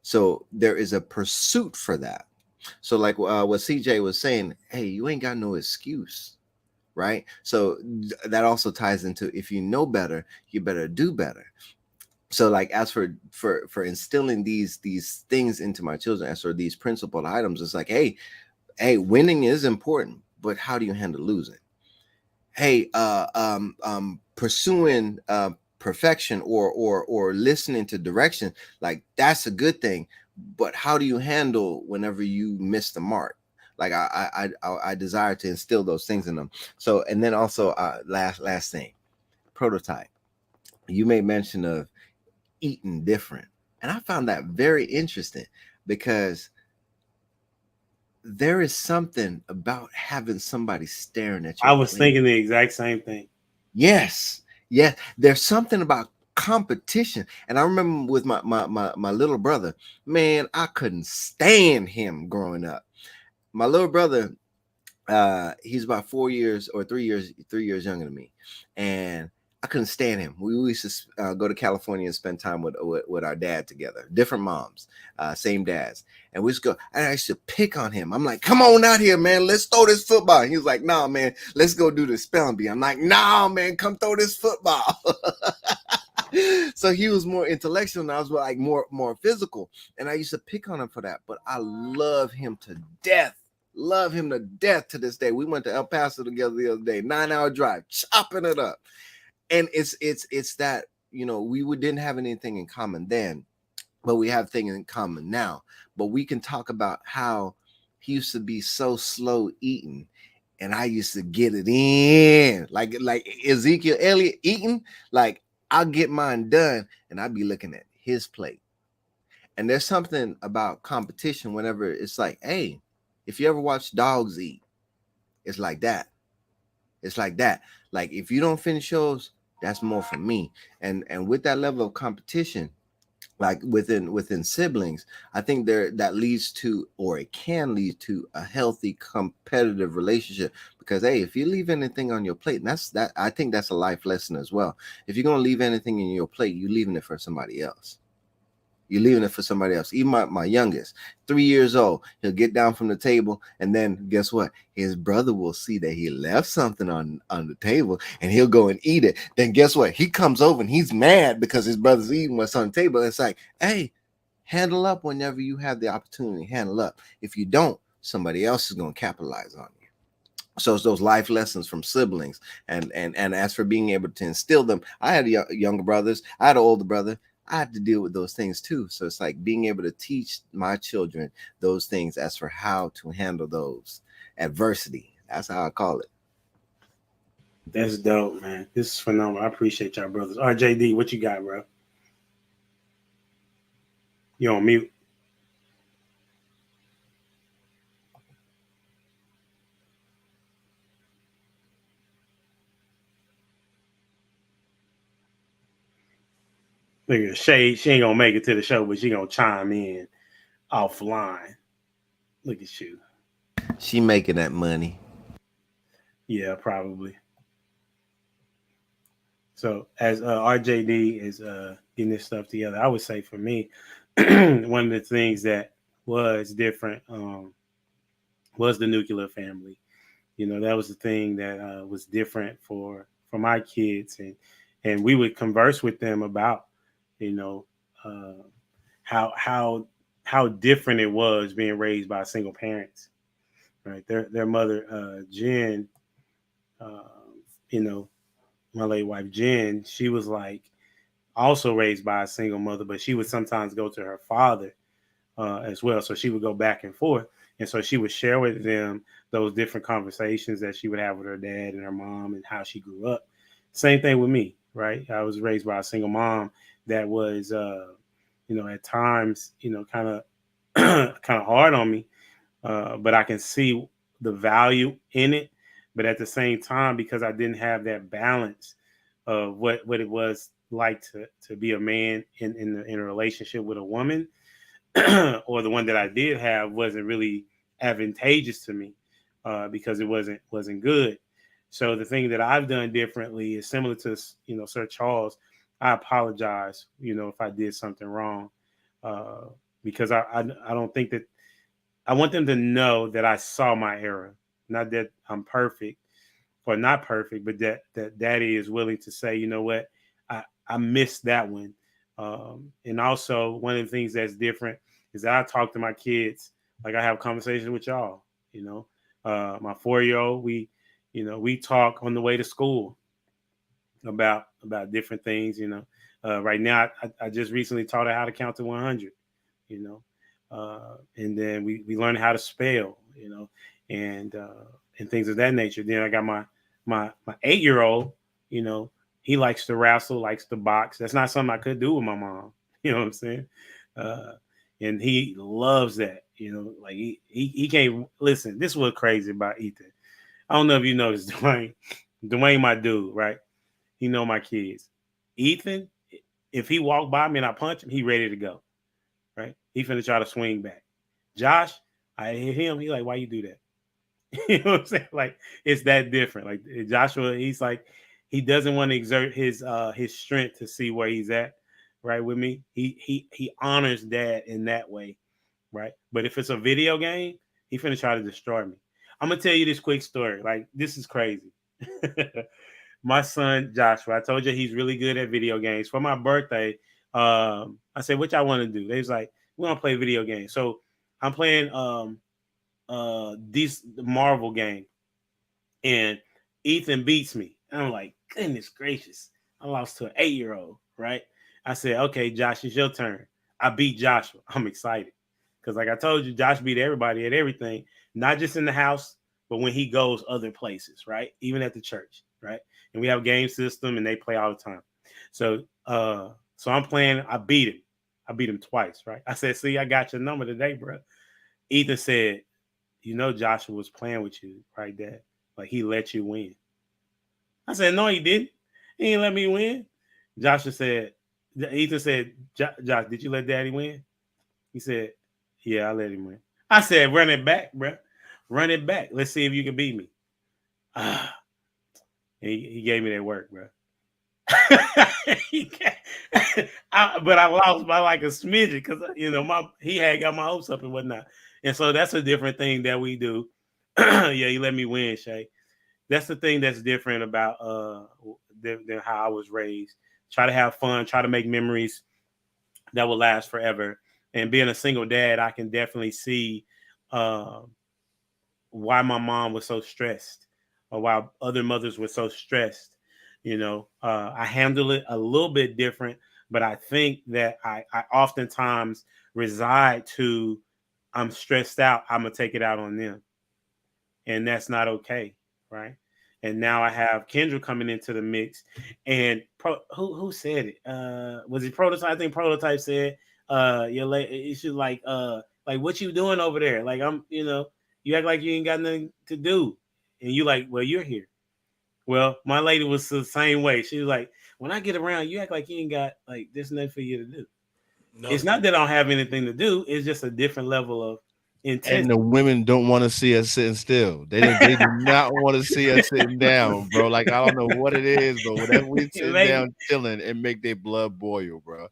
So there is a pursuit for that. So like what CJ was saying, hey, you ain't got no excuse, right? So that also ties into, if you know better, you better do better. So like as for instilling these things into my children, as for these principal items, it's like, hey, winning is important, but how do you handle losing? Hey, pursuing perfection or listening to direction, like that's a good thing. But how do you handle whenever you miss the mark? Like I desire to instill those things in them. So, and then also last thing, prototype. You made mention of eating different, and I found that very interesting, because there is something about having somebody staring at you. I was thinking the exact same thing. Yes. There's something about competition. And I remember with my little brother, man, I couldn't stand him growing up. My little brother, he's about 4 years or 3 years younger than me, and I couldn't stand him. We used to go to California and spend time with our dad together, different moms, same dads. And we used to go, and I used to pick on him. I'm like, come on out here, man. Let's throw this football. And he was like, nah, man, let's go do the spelling bee. I'm like, nah, man, come throw this football. So he was more intellectual and I was like more physical. And I used to pick on him for that. But I love him to death. Love him to death to this day. We went to El Paso together the other day, 9-hour drive, chopping it up. And it's that, we didn't have anything in common then, but we have things in common now. But we can talk about how he used to be so slow eating, and I used to get it in, like Ezekiel Elliott eating. Like I'll get mine done, and I'll be looking at his plate. And there's something about competition whenever it's like, hey, if you ever watch dogs eat, it's like that. It's like that. Like if you don't finish yours, that's more for me. And with that level of competition, like within siblings, I think that leads to, or it can lead to, a healthy competitive relationship. Because hey, if you leave anything on your plate, and that I think that's a life lesson as well. If you're gonna leave anything in your plate, you're leaving it for somebody else. You're leaving it for somebody else. Even my youngest, 3 years old, he'll get down from the table, and then guess what? His brother will see that he left something on the table, and he'll go and eat it. Then guess what? He comes over and he's mad because his brother's eating what's on the table. It's like, hey, handle up whenever you have the opportunity. Handle up. If you don't, somebody else is going to capitalize on you. So it's those life lessons from siblings, and as for being able to instill them, I had younger brothers, I had an older brother. I had to deal with those things too. So it's like being able to teach my children those things as for how to handle those adversity. That's how I call it. That's dope, man. This is phenomenal. I appreciate y'all, brothers. RJD, what you got, bro? You on mute? Look at Shay. She ain't gonna make it to the show, but she gonna chime in offline. Look at you. She making that money. Yeah, probably. So as RJD is getting this stuff together, I would say for me, one of the things that was different was the nuclear family. That was the thing that was different for my kids, and we would converse with them about you know, how different it was being raised by single parents, right? Their mother, Jen, you know, my late wife Jen, she was like also raised by a single mother, but she would sometimes go to her father as well. So she would go back and forth. And so she would share with them those different conversations that she would have with her dad and her mom and how she grew up. Same thing with me, right? I was raised by a single mom that was, you know, at times, you know, kind of kind of hard on me, but I can see the value in it. But at the same time, because I didn't have that balance of what it was like to be a man in a relationship with a woman, or the one that I did have wasn't really advantageous to me because it wasn't good. So the thing that I've done differently is similar to, you know, Sir Charles. I apologize, you know, if I did something wrong, because I don't think that I want them to know that I saw my error, not that I'm perfect or not perfect, but that Daddy is willing to say, you know what, I missed that one. And also, one of the things that's different is that I talk to my kids like I have conversations with y'all. You know, my 4-year-old, we talk on the way to school about different things. You know, right now I just recently taught her how to count to 100. You know, and then we learn how to spell. You know, and things of that nature. Then I got my 8-year-old. You know, he likes to wrestle, likes to box. That's not something I could do with my mom. You know what I'm saying? And he loves that. You know, like he can't listen. This is what's crazy about Ethan. I don't know if you noticed, Dwayne. Dwayne, my dude, right? He know my kids. Ethan, if he walked by me and I punch him, he ready to go. Right? He finna try to swing back. Josh, I hit him. He like, why you do that? You know what I'm saying? Like, it's that different. Like Joshua, he's like, he doesn't want to exert his strength to see where he's at, right? With me. He honors dad in that way, right? But if it's a video game, he finna try to destroy me. I'm gonna tell you this quick story. Like, this is crazy. My son Joshua, I told you he's really good at video games. For my birthday, I said, what y'all want to do? They was like, we want to play video games. So I'm playing this Marvel game, and Ethan beats me. And I'm like, goodness gracious, I lost to an 8-year-old, right? I said, okay, Josh, it's your turn. I beat Joshua. I'm excited because, like I told you, Josh beat everybody at everything, not just in the house, but when he goes other places, right? Even at the church, right? And we have a game system, and they play all the time. So, so I'm playing. I beat him. I beat him twice, right? I said, see, I got your number today, bro. Ethan said, you know, Joshua was playing with you, right, Dad? Like, he let you win. I said, no, he didn't. He didn't let me win. Ethan said, Josh, did you let Daddy win? He said, yeah, I let him win. I said, run it back, bro. Run it back. Let's see if you can beat me. He gave me that work, bro. But I lost by like a smidget because, you know, he had got my hopes up and whatnot. And so that's a different thing that we do. Yeah, you let me win, Shay. That's the thing that's different about than how I was raised. Try to have fun, try to make memories that will last forever. And being a single dad, I can definitely see why my mom was so stressed, or why other mothers were so stressed. You know, I handle it a little bit different, but I think that I oftentimes reside to, I'm stressed out, I'm gonna take it out on them, and that's not okay, right? And now I have Kendra coming into the mix, and who said it? Was it Prototype? I think Prototype said, you should like what you doing over there? Like, I'm, you know, you act like you ain't got nothing to do, and you like, well, you're here. Well, my lady was the same way. She was like, when I get around, you act like you ain't got, like, there's nothing for you to do. No. It's not that I don't have anything to do. It's just a different level of intensity. And the women don't want to see us sitting still. They do not want to see us sitting down, bro. Like, I don't know what it is, but whenever we sit down chilling, it make their blood boil, bro.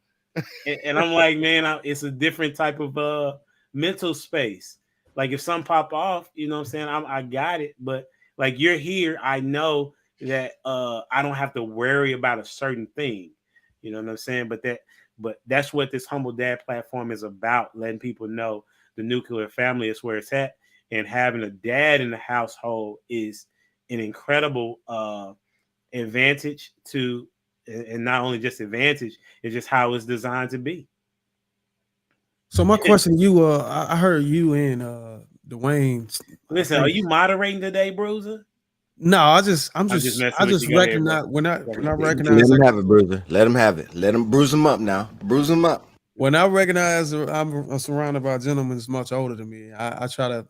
And I'm like, man, it's a different type of mental space. Like, if something pop off, you know what I'm saying? I got it. But like, you're here, I know that I don't have to worry about a certain thing. You know what I'm saying? But But that's what this Humble Dad platform is about, letting people know the nuclear family is where it's at. And having a dad in the household is an incredible advantage to, and not only just advantage, it's just how it's designed to be. So my question to you, I heard you and Dwayne. Listen, are you moderating today, Bruiser? No, I'm just just messing with you. Go ahead, recognize bro. when I Let recognize him have it, Bruiser. Let him have it. Let him bruise him up now. Bruise him up. when I recognize I'm surrounded by gentlemen that's much older than me. I try to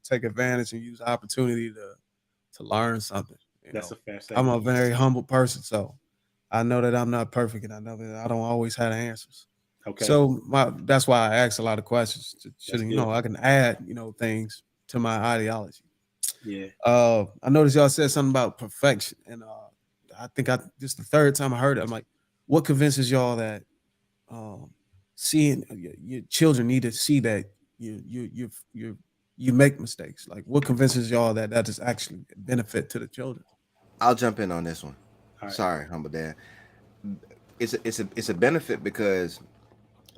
take advantage and use the opportunity to learn something. That's a fair I'm statement. a very humble person, so I know that I'm not perfect, and I know that I don't always have the answers. Okay. So that's why I ask a lot of questions. That's good. I can add things to my ideology. Yeah. I noticed y'all said something about perfection, and I think this is the third time I heard it. I'm like, what convinces y'all that seeing your children need to see that you make mistakes? Like, what convinces y'all that is actually a benefit to the children? I'll jump in on this one. All right. Sorry, Humble Dad. It's a benefit because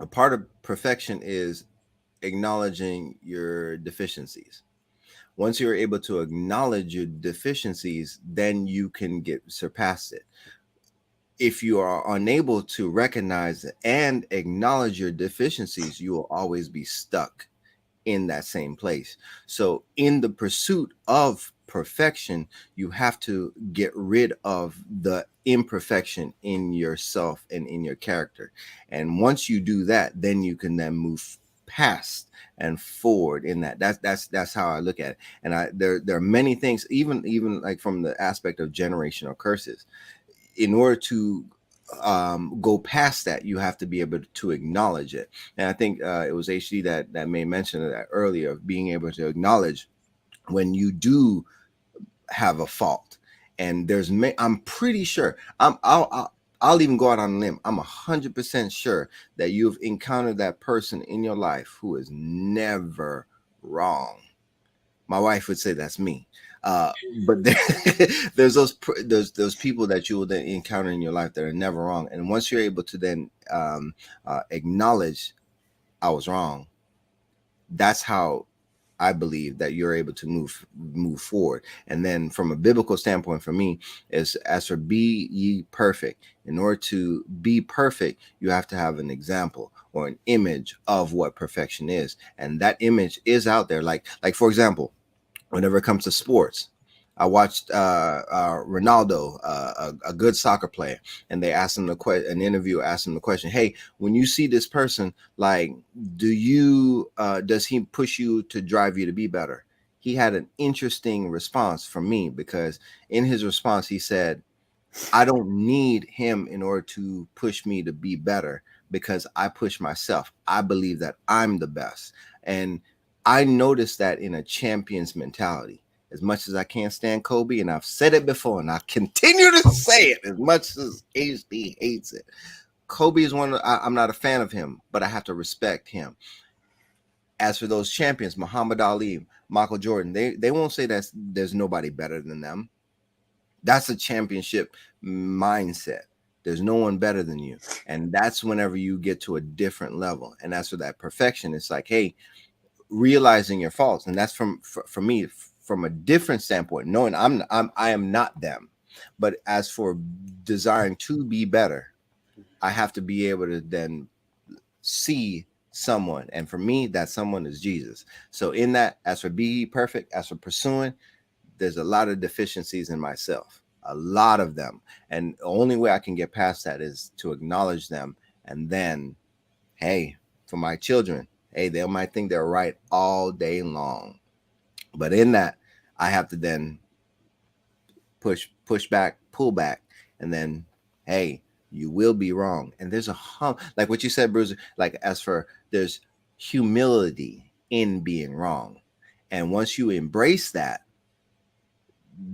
a part of perfection is acknowledging your deficiencies. Once you're able to acknowledge your deficiencies, then you can get surpast it. If you are unable to recognize and acknowledge your deficiencies, you will always be stuck in that same place. So in the pursuit of perfection, you have to get rid of the imperfection in yourself and in your character. And once you do that, then you can then move past and forward in that. That's how I look at it. And there are many things, even like from the aspect of generational curses. In order to go past that, you have to be able to acknowledge it. And I think it was HD that made mention of that earlier, of being able to acknowledge when you do have a fault. And I'm pretty sure I'll even go out on a limb. I'm 100% sure that you've encountered that person in your life who is never wrong. My wife would say that's me. But there's those people that you will then encounter in your life that are never wrong. And once you're able to then acknowledge I was wrong, that's how I believe that you're able to move forward. And then from a biblical standpoint, for me, is as for be ye perfect. In order to be perfect, you have to have an example or an image of what perfection is. And that image is out there. Like for example, whenever it comes to sports, I watched Ronaldo, a good soccer player, and they asked him an interview asked him the question, hey, when you see this person, like, does he push you to drive you to be better? He had an interesting response from me, because in his response, he said, I don't need him in order to push me to be better, because I push myself. I believe that I'm the best. And I noticed that in a champion's mentality. As much as I can't stand Kobe, and I've said it before, and I continue to say it as much as HD hates it, Kobe is I'm not a fan of him, but I have to respect him. As for those champions, Muhammad Ali, Michael Jordan, they won't say that there's nobody better than them. That's a championship mindset. There's no one better than you. And that's whenever you get to a different level. And as for that perfection, it's like, hey, realizing your faults. And that's for me, from a different standpoint, knowing I am not them. But as for desiring to be better, I have to be able to then see someone. And for me, that someone is Jesus. So in that, as for be perfect, as for pursuing, there's a lot of deficiencies in myself, a lot of them. And the only way I can get past that is to acknowledge them. And then, hey, for my children, hey, they might think they're right all day long. But in that, I have to then push back, pull back, and then, hey, you will be wrong. And there's like what you said, Bruiser, like as for there's humility in being wrong. And once you embrace that,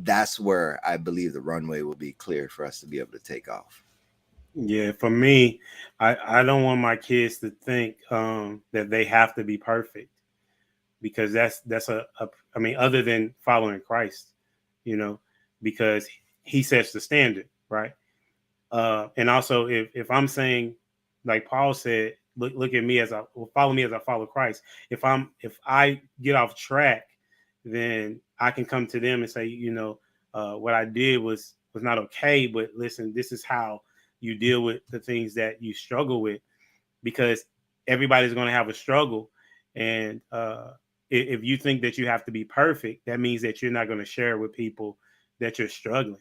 that's where I believe the runway will be clear for us to be able to take off. Yeah, for me, I don't want my kids to think that they have to be perfect, because that's I mean, other than following Christ, because he sets the standard, right? And also, if I'm saying like Paul said, look at me as follow me as I follow Christ. If I get off track, then I can come to them and say, what I did was not okay, but listen, this is how you deal with the things that you struggle with, because everybody's going to have a struggle. And if you think that you have to be perfect, that means that you're not going to share with people that you're struggling.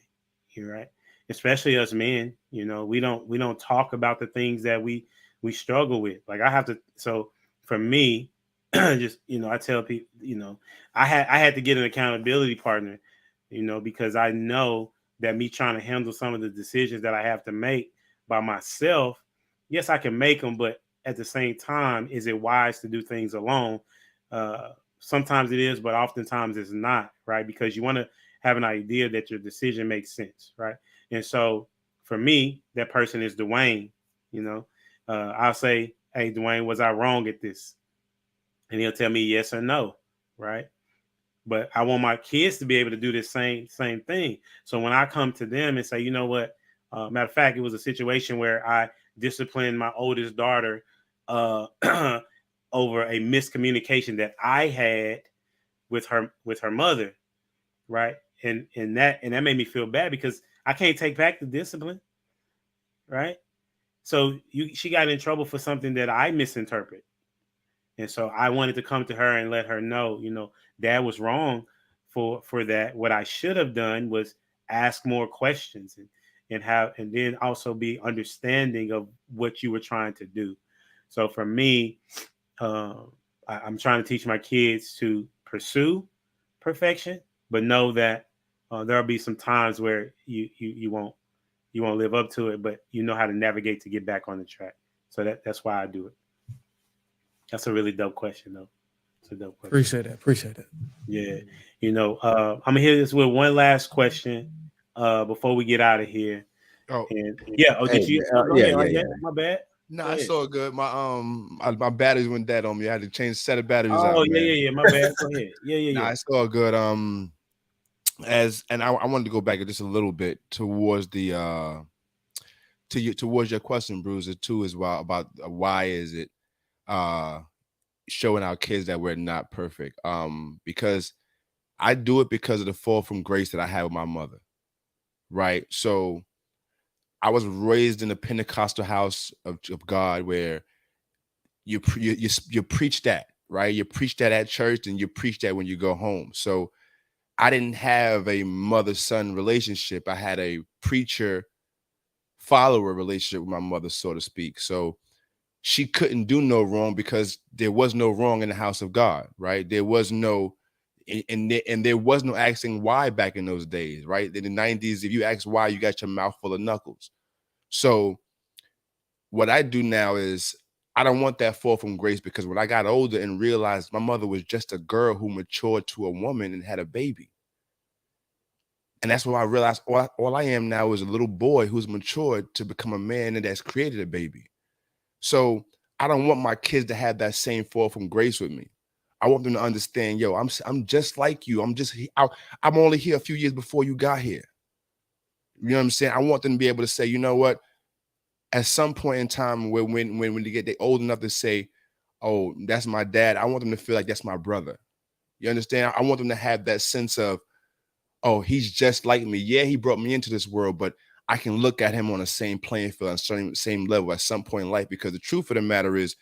You're right. Especially us men, we don't talk about the things that we struggle with. Like I have to. So for me, just, I tell people, I had to get an accountability partner, because I know that me trying to handle some of the decisions that I have to make by myself, yes, I can make them, but at the same time, is it wise to do things alone? Sometimes it is, but oftentimes it's not, right? Because you want to have an idea that your decision makes sense, right? And so for me, that person is Dwayne. I'll say, hey, Dwayne, was I wrong at this? And he'll tell me yes or no, right? But I want my kids to be able to do the same thing. So when I come to them and say, you know what, matter of fact, it was a situation where I disciplined my oldest daughter over a miscommunication that I had with her mother, right? And that made me feel bad because I can't take back the discipline, right? So she got in trouble for something that I misinterpret. And so I wanted to come to her and let her know, Dad was wrong for that. What I should have done was ask more questions and then also be understanding of what you were trying to do. So for me, I'm trying to teach my kids to pursue perfection, but know that there'll be some times where you won't live up to it, but you know how to navigate to get back on the track. So that's why I do it. That's a really dope question, though. It's a dope question. Appreciate that. Yeah. I'm gonna hit this with one last question before we get out of here. Oh, And yeah, Hey, did you? yeah, Go ahead, yeah. RJ. My bad. no, Go it's ahead. all good. My batteries went dead on me. I had to change a set of batteries out, Oh, man. yeah. My bad. Go ahead. Yeah. Nah, it's all good. I wanted to go back just a little bit towards the towards your question, Bruiser, too, as well, about why is it showing our kids that we're not perfect. Because I do it because of the fall from grace that I had with my mother. Right. So I was raised in a Pentecostal house of God where you preach that, right? You preach that at church and you preach that when you go home. So I didn't have a mother-son relationship. I had a preacher-follower relationship with my mother, so to speak. So she couldn't do no wrong because there was no wrong in the house of God, right? There was no, and there was no asking why back in those days, right? In the 90s, if you ask why, you got your mouth full of knuckles. So what I do now is I don't want that fall from grace, because when I got older and realized my mother was just a girl who matured to a woman and had a baby. And that's what I realized all I am now is a little boy who's matured to become a man and that's created a baby. So I don't want my kids to have that same fall from grace with me. I want them to understand, yo, I'm just like you. I'm only here a few years before you got here. You know what I'm saying? I want them to be able to say, you know what? At some point in time, when they old enough to say, oh, that's my dad, I want them to feel like that's my brother. You understand? I want them to have that sense of, oh, he's just like me. Yeah, he brought me into this world, but I can look at him on the same playing field, on same level at some point in life. Because the truth of the matter is,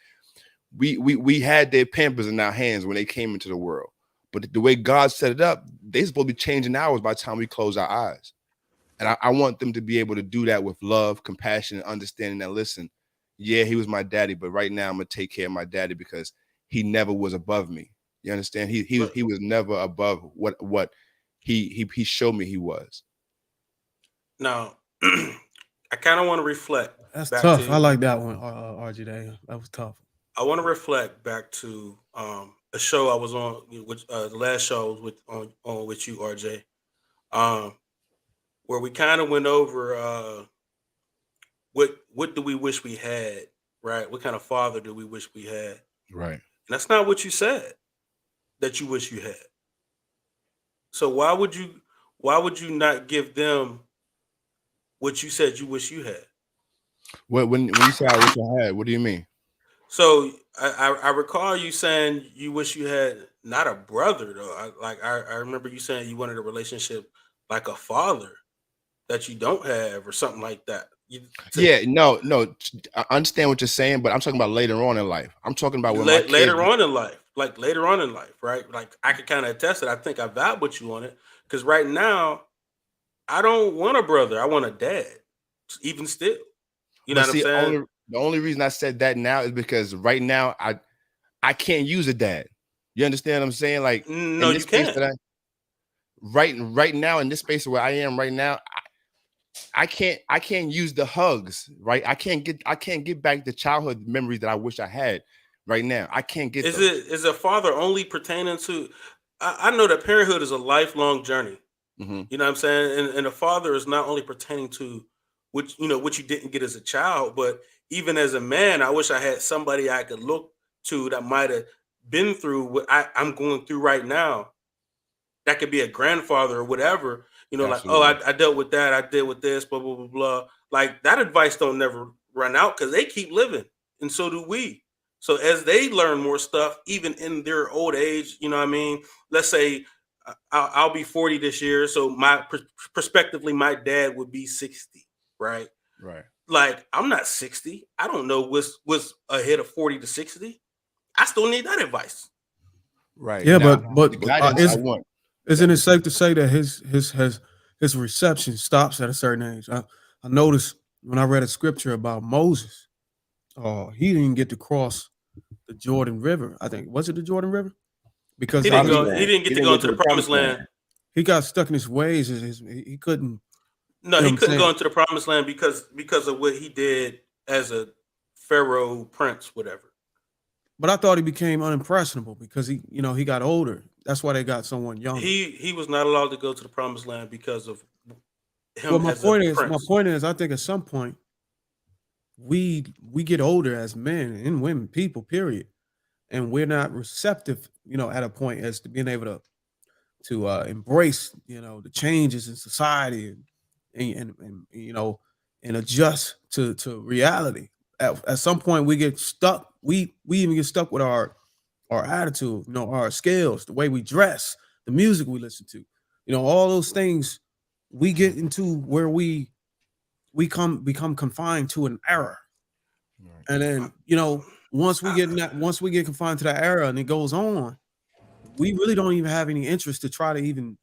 we had their pampers in our hands when they came into the world. But the way God set it up, they're supposed to be changing ours by the time we close our eyes. And I want them to be able to do that with love, compassion, and understanding that, listen, yeah, he was my daddy, but right now I'm going to take care of my daddy because he never was above me. You understand? He was never above what he showed me he was. Now, I kind of want to reflect. That's back tough. to- I like that one, RJ. That was tough. I want to reflect back to a show I was on, which the last show was with you, RJ, where we kind of went over what do we wish we had, right? What kind of father do we wish we had? Right. And that's not what you said that you wish you had. So why would you not give them what you said you wish you had? When you say I wish I had, what do you mean? So I recall you saying you wish you had not a brother though. I remember you saying you wanted a relationship like a father that you don't have or something like that. Yeah, no, I understand what you're saying, but I'm talking about later on in life. I'm talking about when my kids. Later on in life, right? Like I could kind of attest it. I think I vibe with you on it because right now I don't want a brother. I want a dad. Even still, you know But what see, I'm saying? the only reason I said that now is because right now I can't use a dad. You understand what I'm saying? Like No, in you this space can't. that right now in this space where I am right now, I can't use the hugs, right? I can't get back the childhood memories that I wish I had right now. I can't get those. Is a father only pertaining to? I know that parenthood is a lifelong journey. Mm-hmm. You know what I'm saying? And a father is not only pertaining to what you didn't get as a child, but even as a man, I wish I had somebody I could look to that might have been through what I'm going through right now. That could be a grandfather or whatever. Like, oh, Absolutely. I dealt with that, I did with this, blah, blah, blah, blah. Like that advice don't never run out because they keep living. And so do we. So as they learn more stuff, even in their old age, you know what I mean? Let's say I'll be 40 this year. So prospectively, my dad would be 60, right? Right. Like I'm not 60. I don't know what's ahead of 40 to 60. I still need that advice. Right. Yeah, Now, but the guidance I want. isn't it safe to say that his reception stops at a certain age? I noticed when I read a scripture about Moses, he didn't get to cross the Jordan River. I think was it the Jordan River? Because He how didn't did go. He didn't get to go into the promised land. he got stuck in his ways. He couldn't. No, You know he what I'm couldn't go saying? into the promised land because of what he did as a pharaoh prince, whatever. But I thought he became unimpressionable because he got older. That's why they got someone younger. He was not allowed to go to the promised land because of Well, him as a prince. I think at some point we get older as men and women, people, period, and we're not receptive, at a point as to being able to embrace, the changes in society and adjust to reality. At some point, we get stuck. We even get stuck with our attitude, our skills, the way we dress, the music we listen to, all those things. We get into where we become confined to an era, and then once we get confined to that era and it goes on, we really don't even have any interest to try to even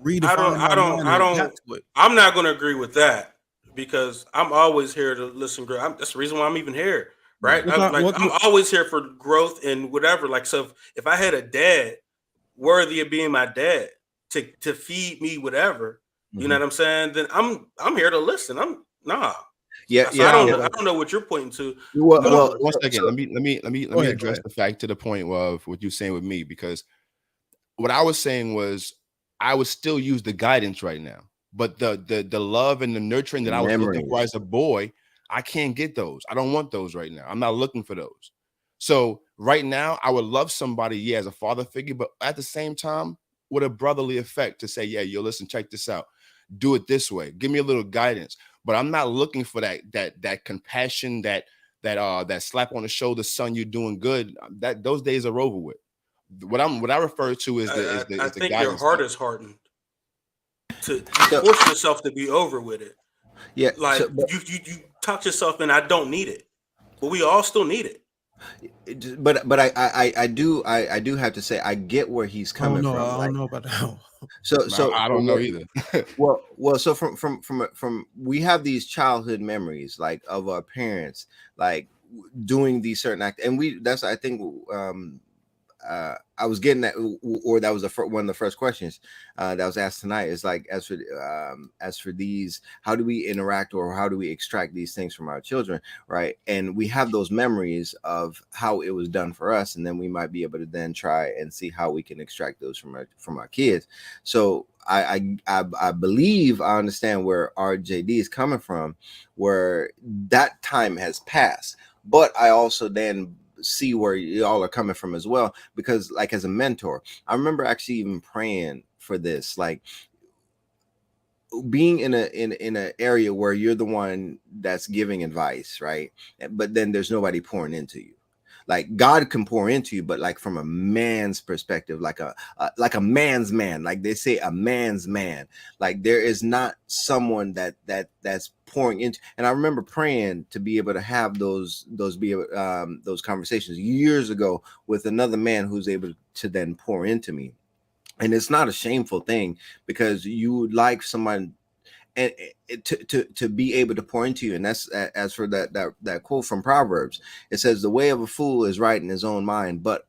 redefine our mind or adapt to it. I'm not going to agree with that because I'm always here to listen. That's the reason why I'm even here, right? I'm always here for growth and whatever. Like, so if I had a dad worthy of being my dad to feed me whatever, you know what I'm saying? Then I'm here to listen. Yeah, So I don't know what you're pointing to. Well, One second. Let me address the fact to the point of what you're saying with me, because what I was saying was I would still use the guidance right now, but the love and the nurturing that I was looking for as a boy, I can't get those. I don't want those right now. I'm not looking for those. So right now, I would love somebody, as a father figure, but at the same time, with a brotherly effect to say, listen, check this out. Do it this way. Give me a little guidance. But I'm not looking for that compassion, that slap on the shoulder, son, you're doing good. That those days are over with. What I refer to is the I think guidance. your heart is hardened to force yourself to be over with it. Yeah, like you talk yourself in. I don't need it, but we all still need it. But I do have to say I get where he's coming from. I don't know about that. So I don't know either. well, so from we have these childhood memories like of our parents like doing these certain acts, and that's I think I was getting that, or that was one of the first questions that was asked tonight. Is like, as for these, how do we interact or how do we extract these things from our children, right? And we have those memories of how it was done for us, and then we might be able to then try and see how we can extract those from our kids. So I believe I understand where RJD is coming from, where that time has passed, but I also then see where y'all are coming from as well, because like as a mentor, I remember actually even praying for this, like being in an area where you're the one that's giving advice, right? But then there's nobody pouring into you. Like God can pour into you, but like from a man's perspective, like a man's man, like they say, a man's man. Like there is not someone that's pouring into. And I remember praying to be able to have those conversations years ago with another man who's able to then pour into me. And it's not a shameful thing, because you would like someone and to be able to pour into you. And that's, as for that quote from Proverbs, it says, the way of a fool is right in his own mind, but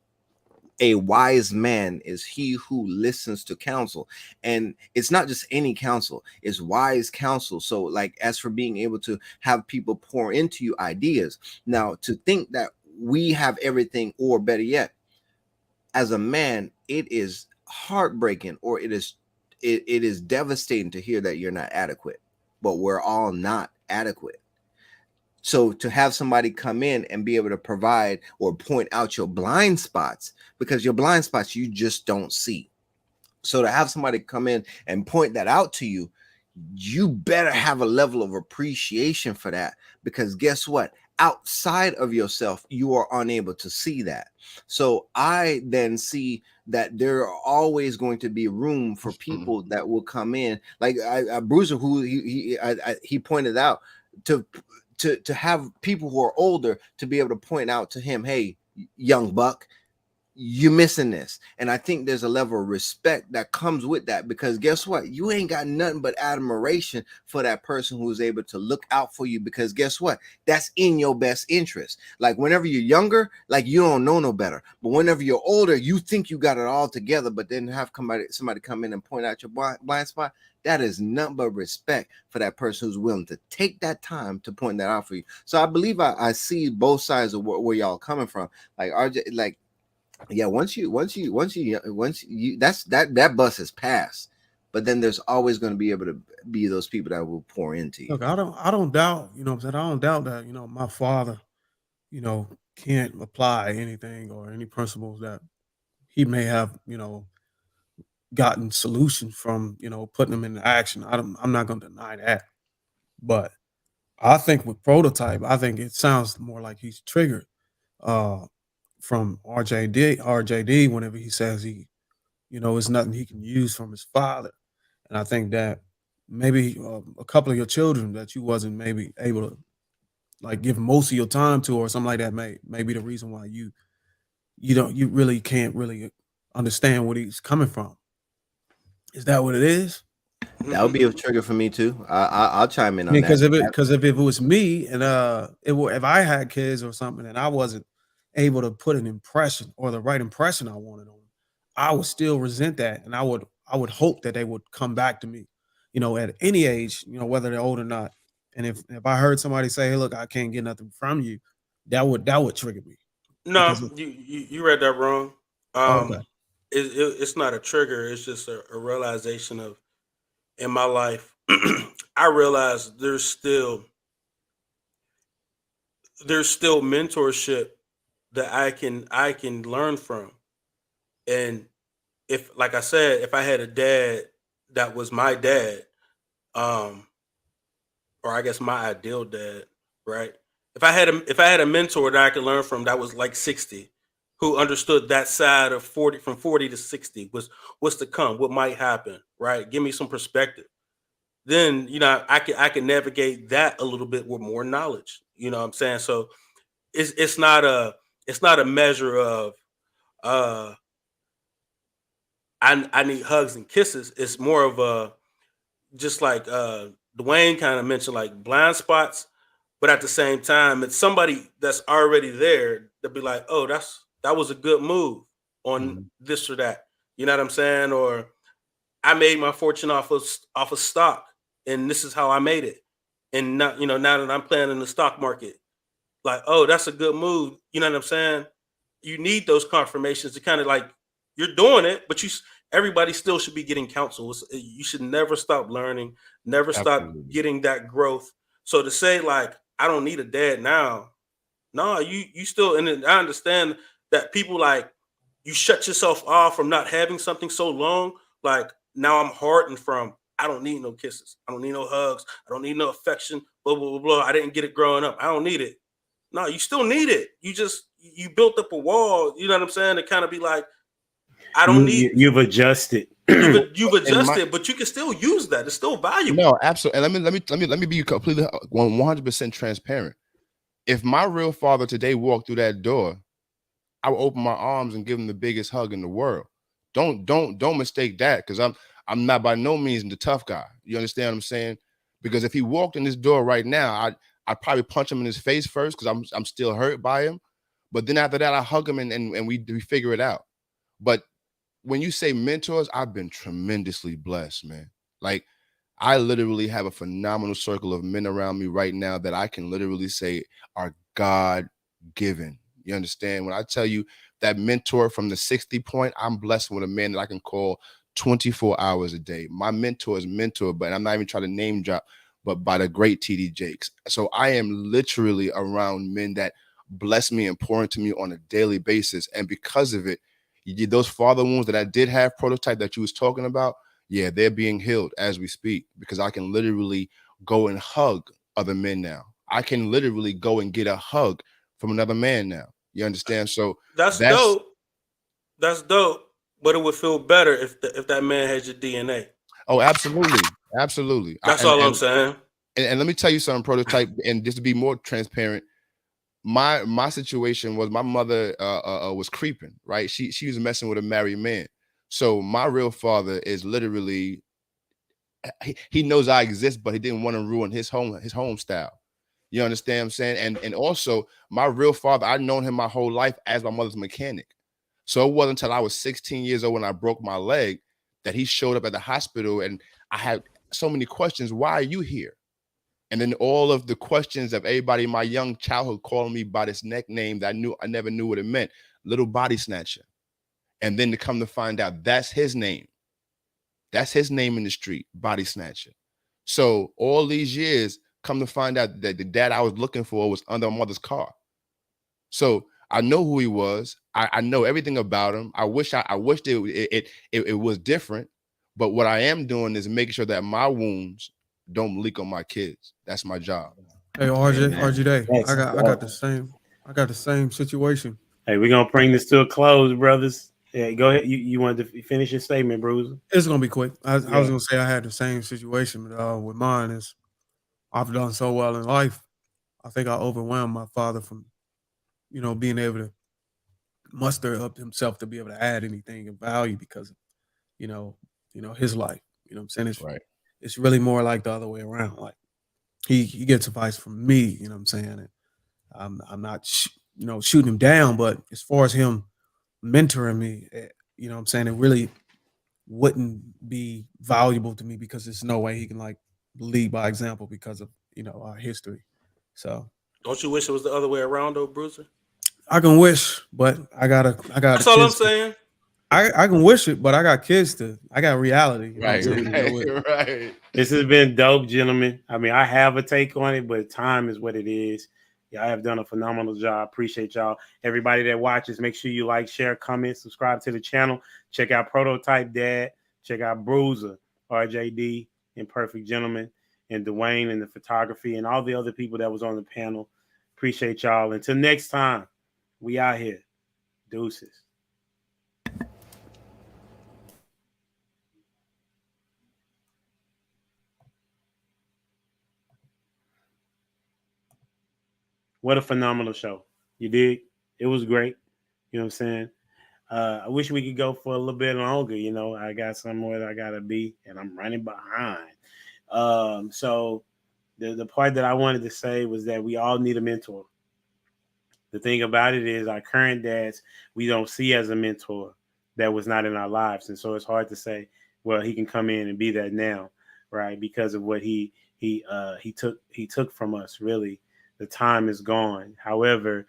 a wise man is he who listens to counsel. And it's not just any counsel, it's wise counsel. So like, as for being able to have people pour into you ideas, now to think that we have everything, or better yet, as a man, it is heartbreaking, or it is devastating to hear that you're not adequate, but we're all not adequate. So to have somebody come in and be able to provide or point out your blind spots, because your blind spots you just don't see. So to have somebody come in and point that out to you, you better have a level of appreciation for that, because guess what? Outside of yourself, you are unable to see that. So I then see that there are always going to be room for people that will come in, like Bruiser, who he pointed out, to have people who are older to be able to point out to him, hey, young buck, you're missing this. And I think there's a level of respect that comes with that, because guess what? You ain't got nothing but admiration for that person who is able to look out for you, because guess what? That's in your best interest. Like whenever you're younger, like you don't know no better. But whenever you're older, you think you got it all together, but then have somebody come in and point out your blind spot. That is nothing but respect for that person who's willing to take that time to point that out for you. So I believe I see both sides of where y'all coming from. Like RJ, like, yeah, once you that's that bus is passed, but then there's always going to be able to be those people that will pour into you. Look, I don't doubt, you know what I'm saying? I don't doubt that, my father, can't apply anything or any principles that he may have, gotten solution from, putting them into action. I'm not going to deny that. But I think with Prototype, I think it sounds more like he's triggered from RJD whenever he says he, it's nothing he can use from his father. And I think that maybe a couple of your children that you wasn't maybe able to like give most of your time to, or something like that, may be the reason why you really can't really understand where he's coming from. Is that what it is? That would be a trigger for me too. I'll chime in on Because that. if it was me and if I had kids or something and I wasn't able to put an impression or the right impression I wanted on them, I would still resent that, and I would hope that they would come back to me, at any age, whether they're old or not. And if I heard somebody say, "Hey, look, I can't get nothing from you," that would trigger me. No, you read that wrong. Okay. It's not a trigger. It's just a realization of, in my life, I realized there's still mentorship that I can learn from. And if, like I said, if I had a dad that was my dad, or I guess my ideal dad, right? If I had a mentor that I could learn from that was like 60, who understood that side of 40, from 40 to 60, was what's to come, what might happen, right? Give me some perspective. Then, I can navigate that a little bit with more knowledge. You know what I'm saying? So it's not a measure of I need hugs and kisses. It's more of a, just like Dwayne kind of mentioned, like blind spots, but at the same time, it's somebody that's already there to be like, oh, that was a good move on this or that. You know what I'm saying? Or I made my fortune off of stock, and this is how I made it. And now, now that I'm playing in the stock market, like, oh, that's a good move. You know what I'm saying? You need those confirmations to kind of like, you're doing it, but everybody still should be getting counsel. You should never stop learning, never stop getting that growth. So to say like, I don't need a dad now, no, you still, and I understand that people like, you shut yourself off from not having something so long. Like now I'm hardened from, I don't need no kisses. I don't need no hugs. I don't need no affection. Blah, blah, blah, blah. I didn't get it growing up. I don't need it. No, you still need it. You built up a wall, you know what I'm saying, to kind of be like, I don't need. You've adjusted. You've adjusted, but you can still use that. It's still valuable. No, absolutely. And let me be completely 100% transparent. If my real father today walked through that door, I would open my arms and give him the biggest hug in the world. Don't mistake that, because I'm not by no means the tough guy. You understand what I'm saying? Because if he walked in this door right now, I'd probably punch him in his face first, because I'm still hurt by him. But then after that, I hug him and we figure it out. But when you say mentors, I've been tremendously blessed, man. Like, I literally have a phenomenal circle of men around me right now that I can literally say are God-given. You understand? When I tell you that mentor from the 60 point, I'm blessed with a man that I can call 24 hours a day. My mentor is mentor, but I'm not even trying to name drop, but by the great TD Jakes. So I am literally around men that bless me and pour into me on a daily basis. And because of it, those father wounds that I did have, prototype that you was talking about, yeah, they're being healed as we speak, because I can literally go and hug other men now. I can literally go and get a hug from another man now. You understand? So that's dope. That's dope. But it would feel better if that man has your DNA. Oh, absolutely. Absolutely. That's all I'm saying. And let me tell you something, prototype, and just to be more transparent, my situation was my mother was creeping, right? She was messing with a married man. So my real father is literally, he knows I exist, but he didn't want to ruin his home style. You understand what I'm saying? And also my real father, I've known him my whole life as my mother's mechanic. So it wasn't until I was 16 years old when I broke my leg that he showed up at the hospital, and I had so many questions. Why are you here? And then all of the questions of everybody in my young childhood calling me by this nickname that I never knew what it meant, little body snatcher. And then to come to find out that's his name. That's his name in the street, body snatcher. So all these years, come to find out that the dad I was looking for was under my mother's car. So I know who he was. I know everything about him. I wished it was different. But what I am doing is making sure that my wounds don't leak on my kids. That's my job. Hey, RJ Day, I got the same situation. Hey, we're gonna bring this to a close, brothers. Yeah, go ahead. You wanted to finish your statement, Bruiser? It's gonna be quick. I was gonna say I had the same situation, but with mine is I've done so well in life. I think I overwhelmed my father from, being able to muster up himself to be able to add anything of value because of, his life. You know what I'm saying? Right. It's really more like the other way around. Like he gets advice from me, you know what I'm saying? And I'm not, shooting him down, but as far as him mentoring me, you know what I'm saying, it really wouldn't be valuable to me because there's no way he can like lead by example because of, our history. So don't you wish it was the other way around though, Bruiser? I can wish, but I got That's all I'm saying. I can wish it, but I got kids I got reality. Right. This has been dope, gentlemen. I mean, I have a take on it, but time is what it is. Y'all have done a phenomenal job. Appreciate y'all. Everybody that watches, make sure you like, share, comment, subscribe to the channel. Check out Prototype Dad. Check out Bruiser, RJD, and Perfect Gentleman, and Dwayne and the photography, and all the other people that was on the panel. Appreciate y'all. Until next time, we out here. Deuces. What a phenomenal show. You did. It was great. You know what I'm saying? I wish we could go for a little bit longer. I got somewhere that I got to be, and I'm running behind. So the part that I wanted to say was that we all need a mentor. The thing about it is our current dads, we don't see as a mentor that was not in our lives. And so it's hard to say, well, he can come in and be that now, right? Because of what he took from us, really. The time is gone. However,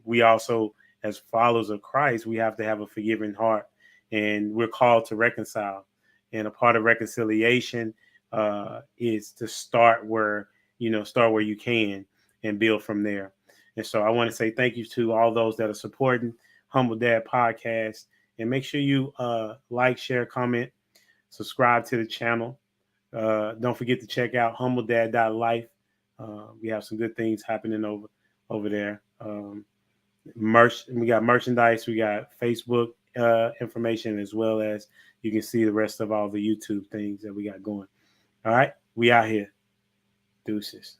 we also, as followers of Christ, we have to have a forgiving heart, and we're called to reconcile. And a part of reconciliation is to start where you can and build from there. And so I want to say thank you to all those that are supporting Humble Dad Podcast, and make sure you like, share, comment, subscribe to the channel. Don't forget to check out humbledad.life. We have some good things happening over there. Merch, we got merchandise, we got Facebook information, as well as you can see the rest of all the YouTube things that we got going. All right, we out here. Deuces.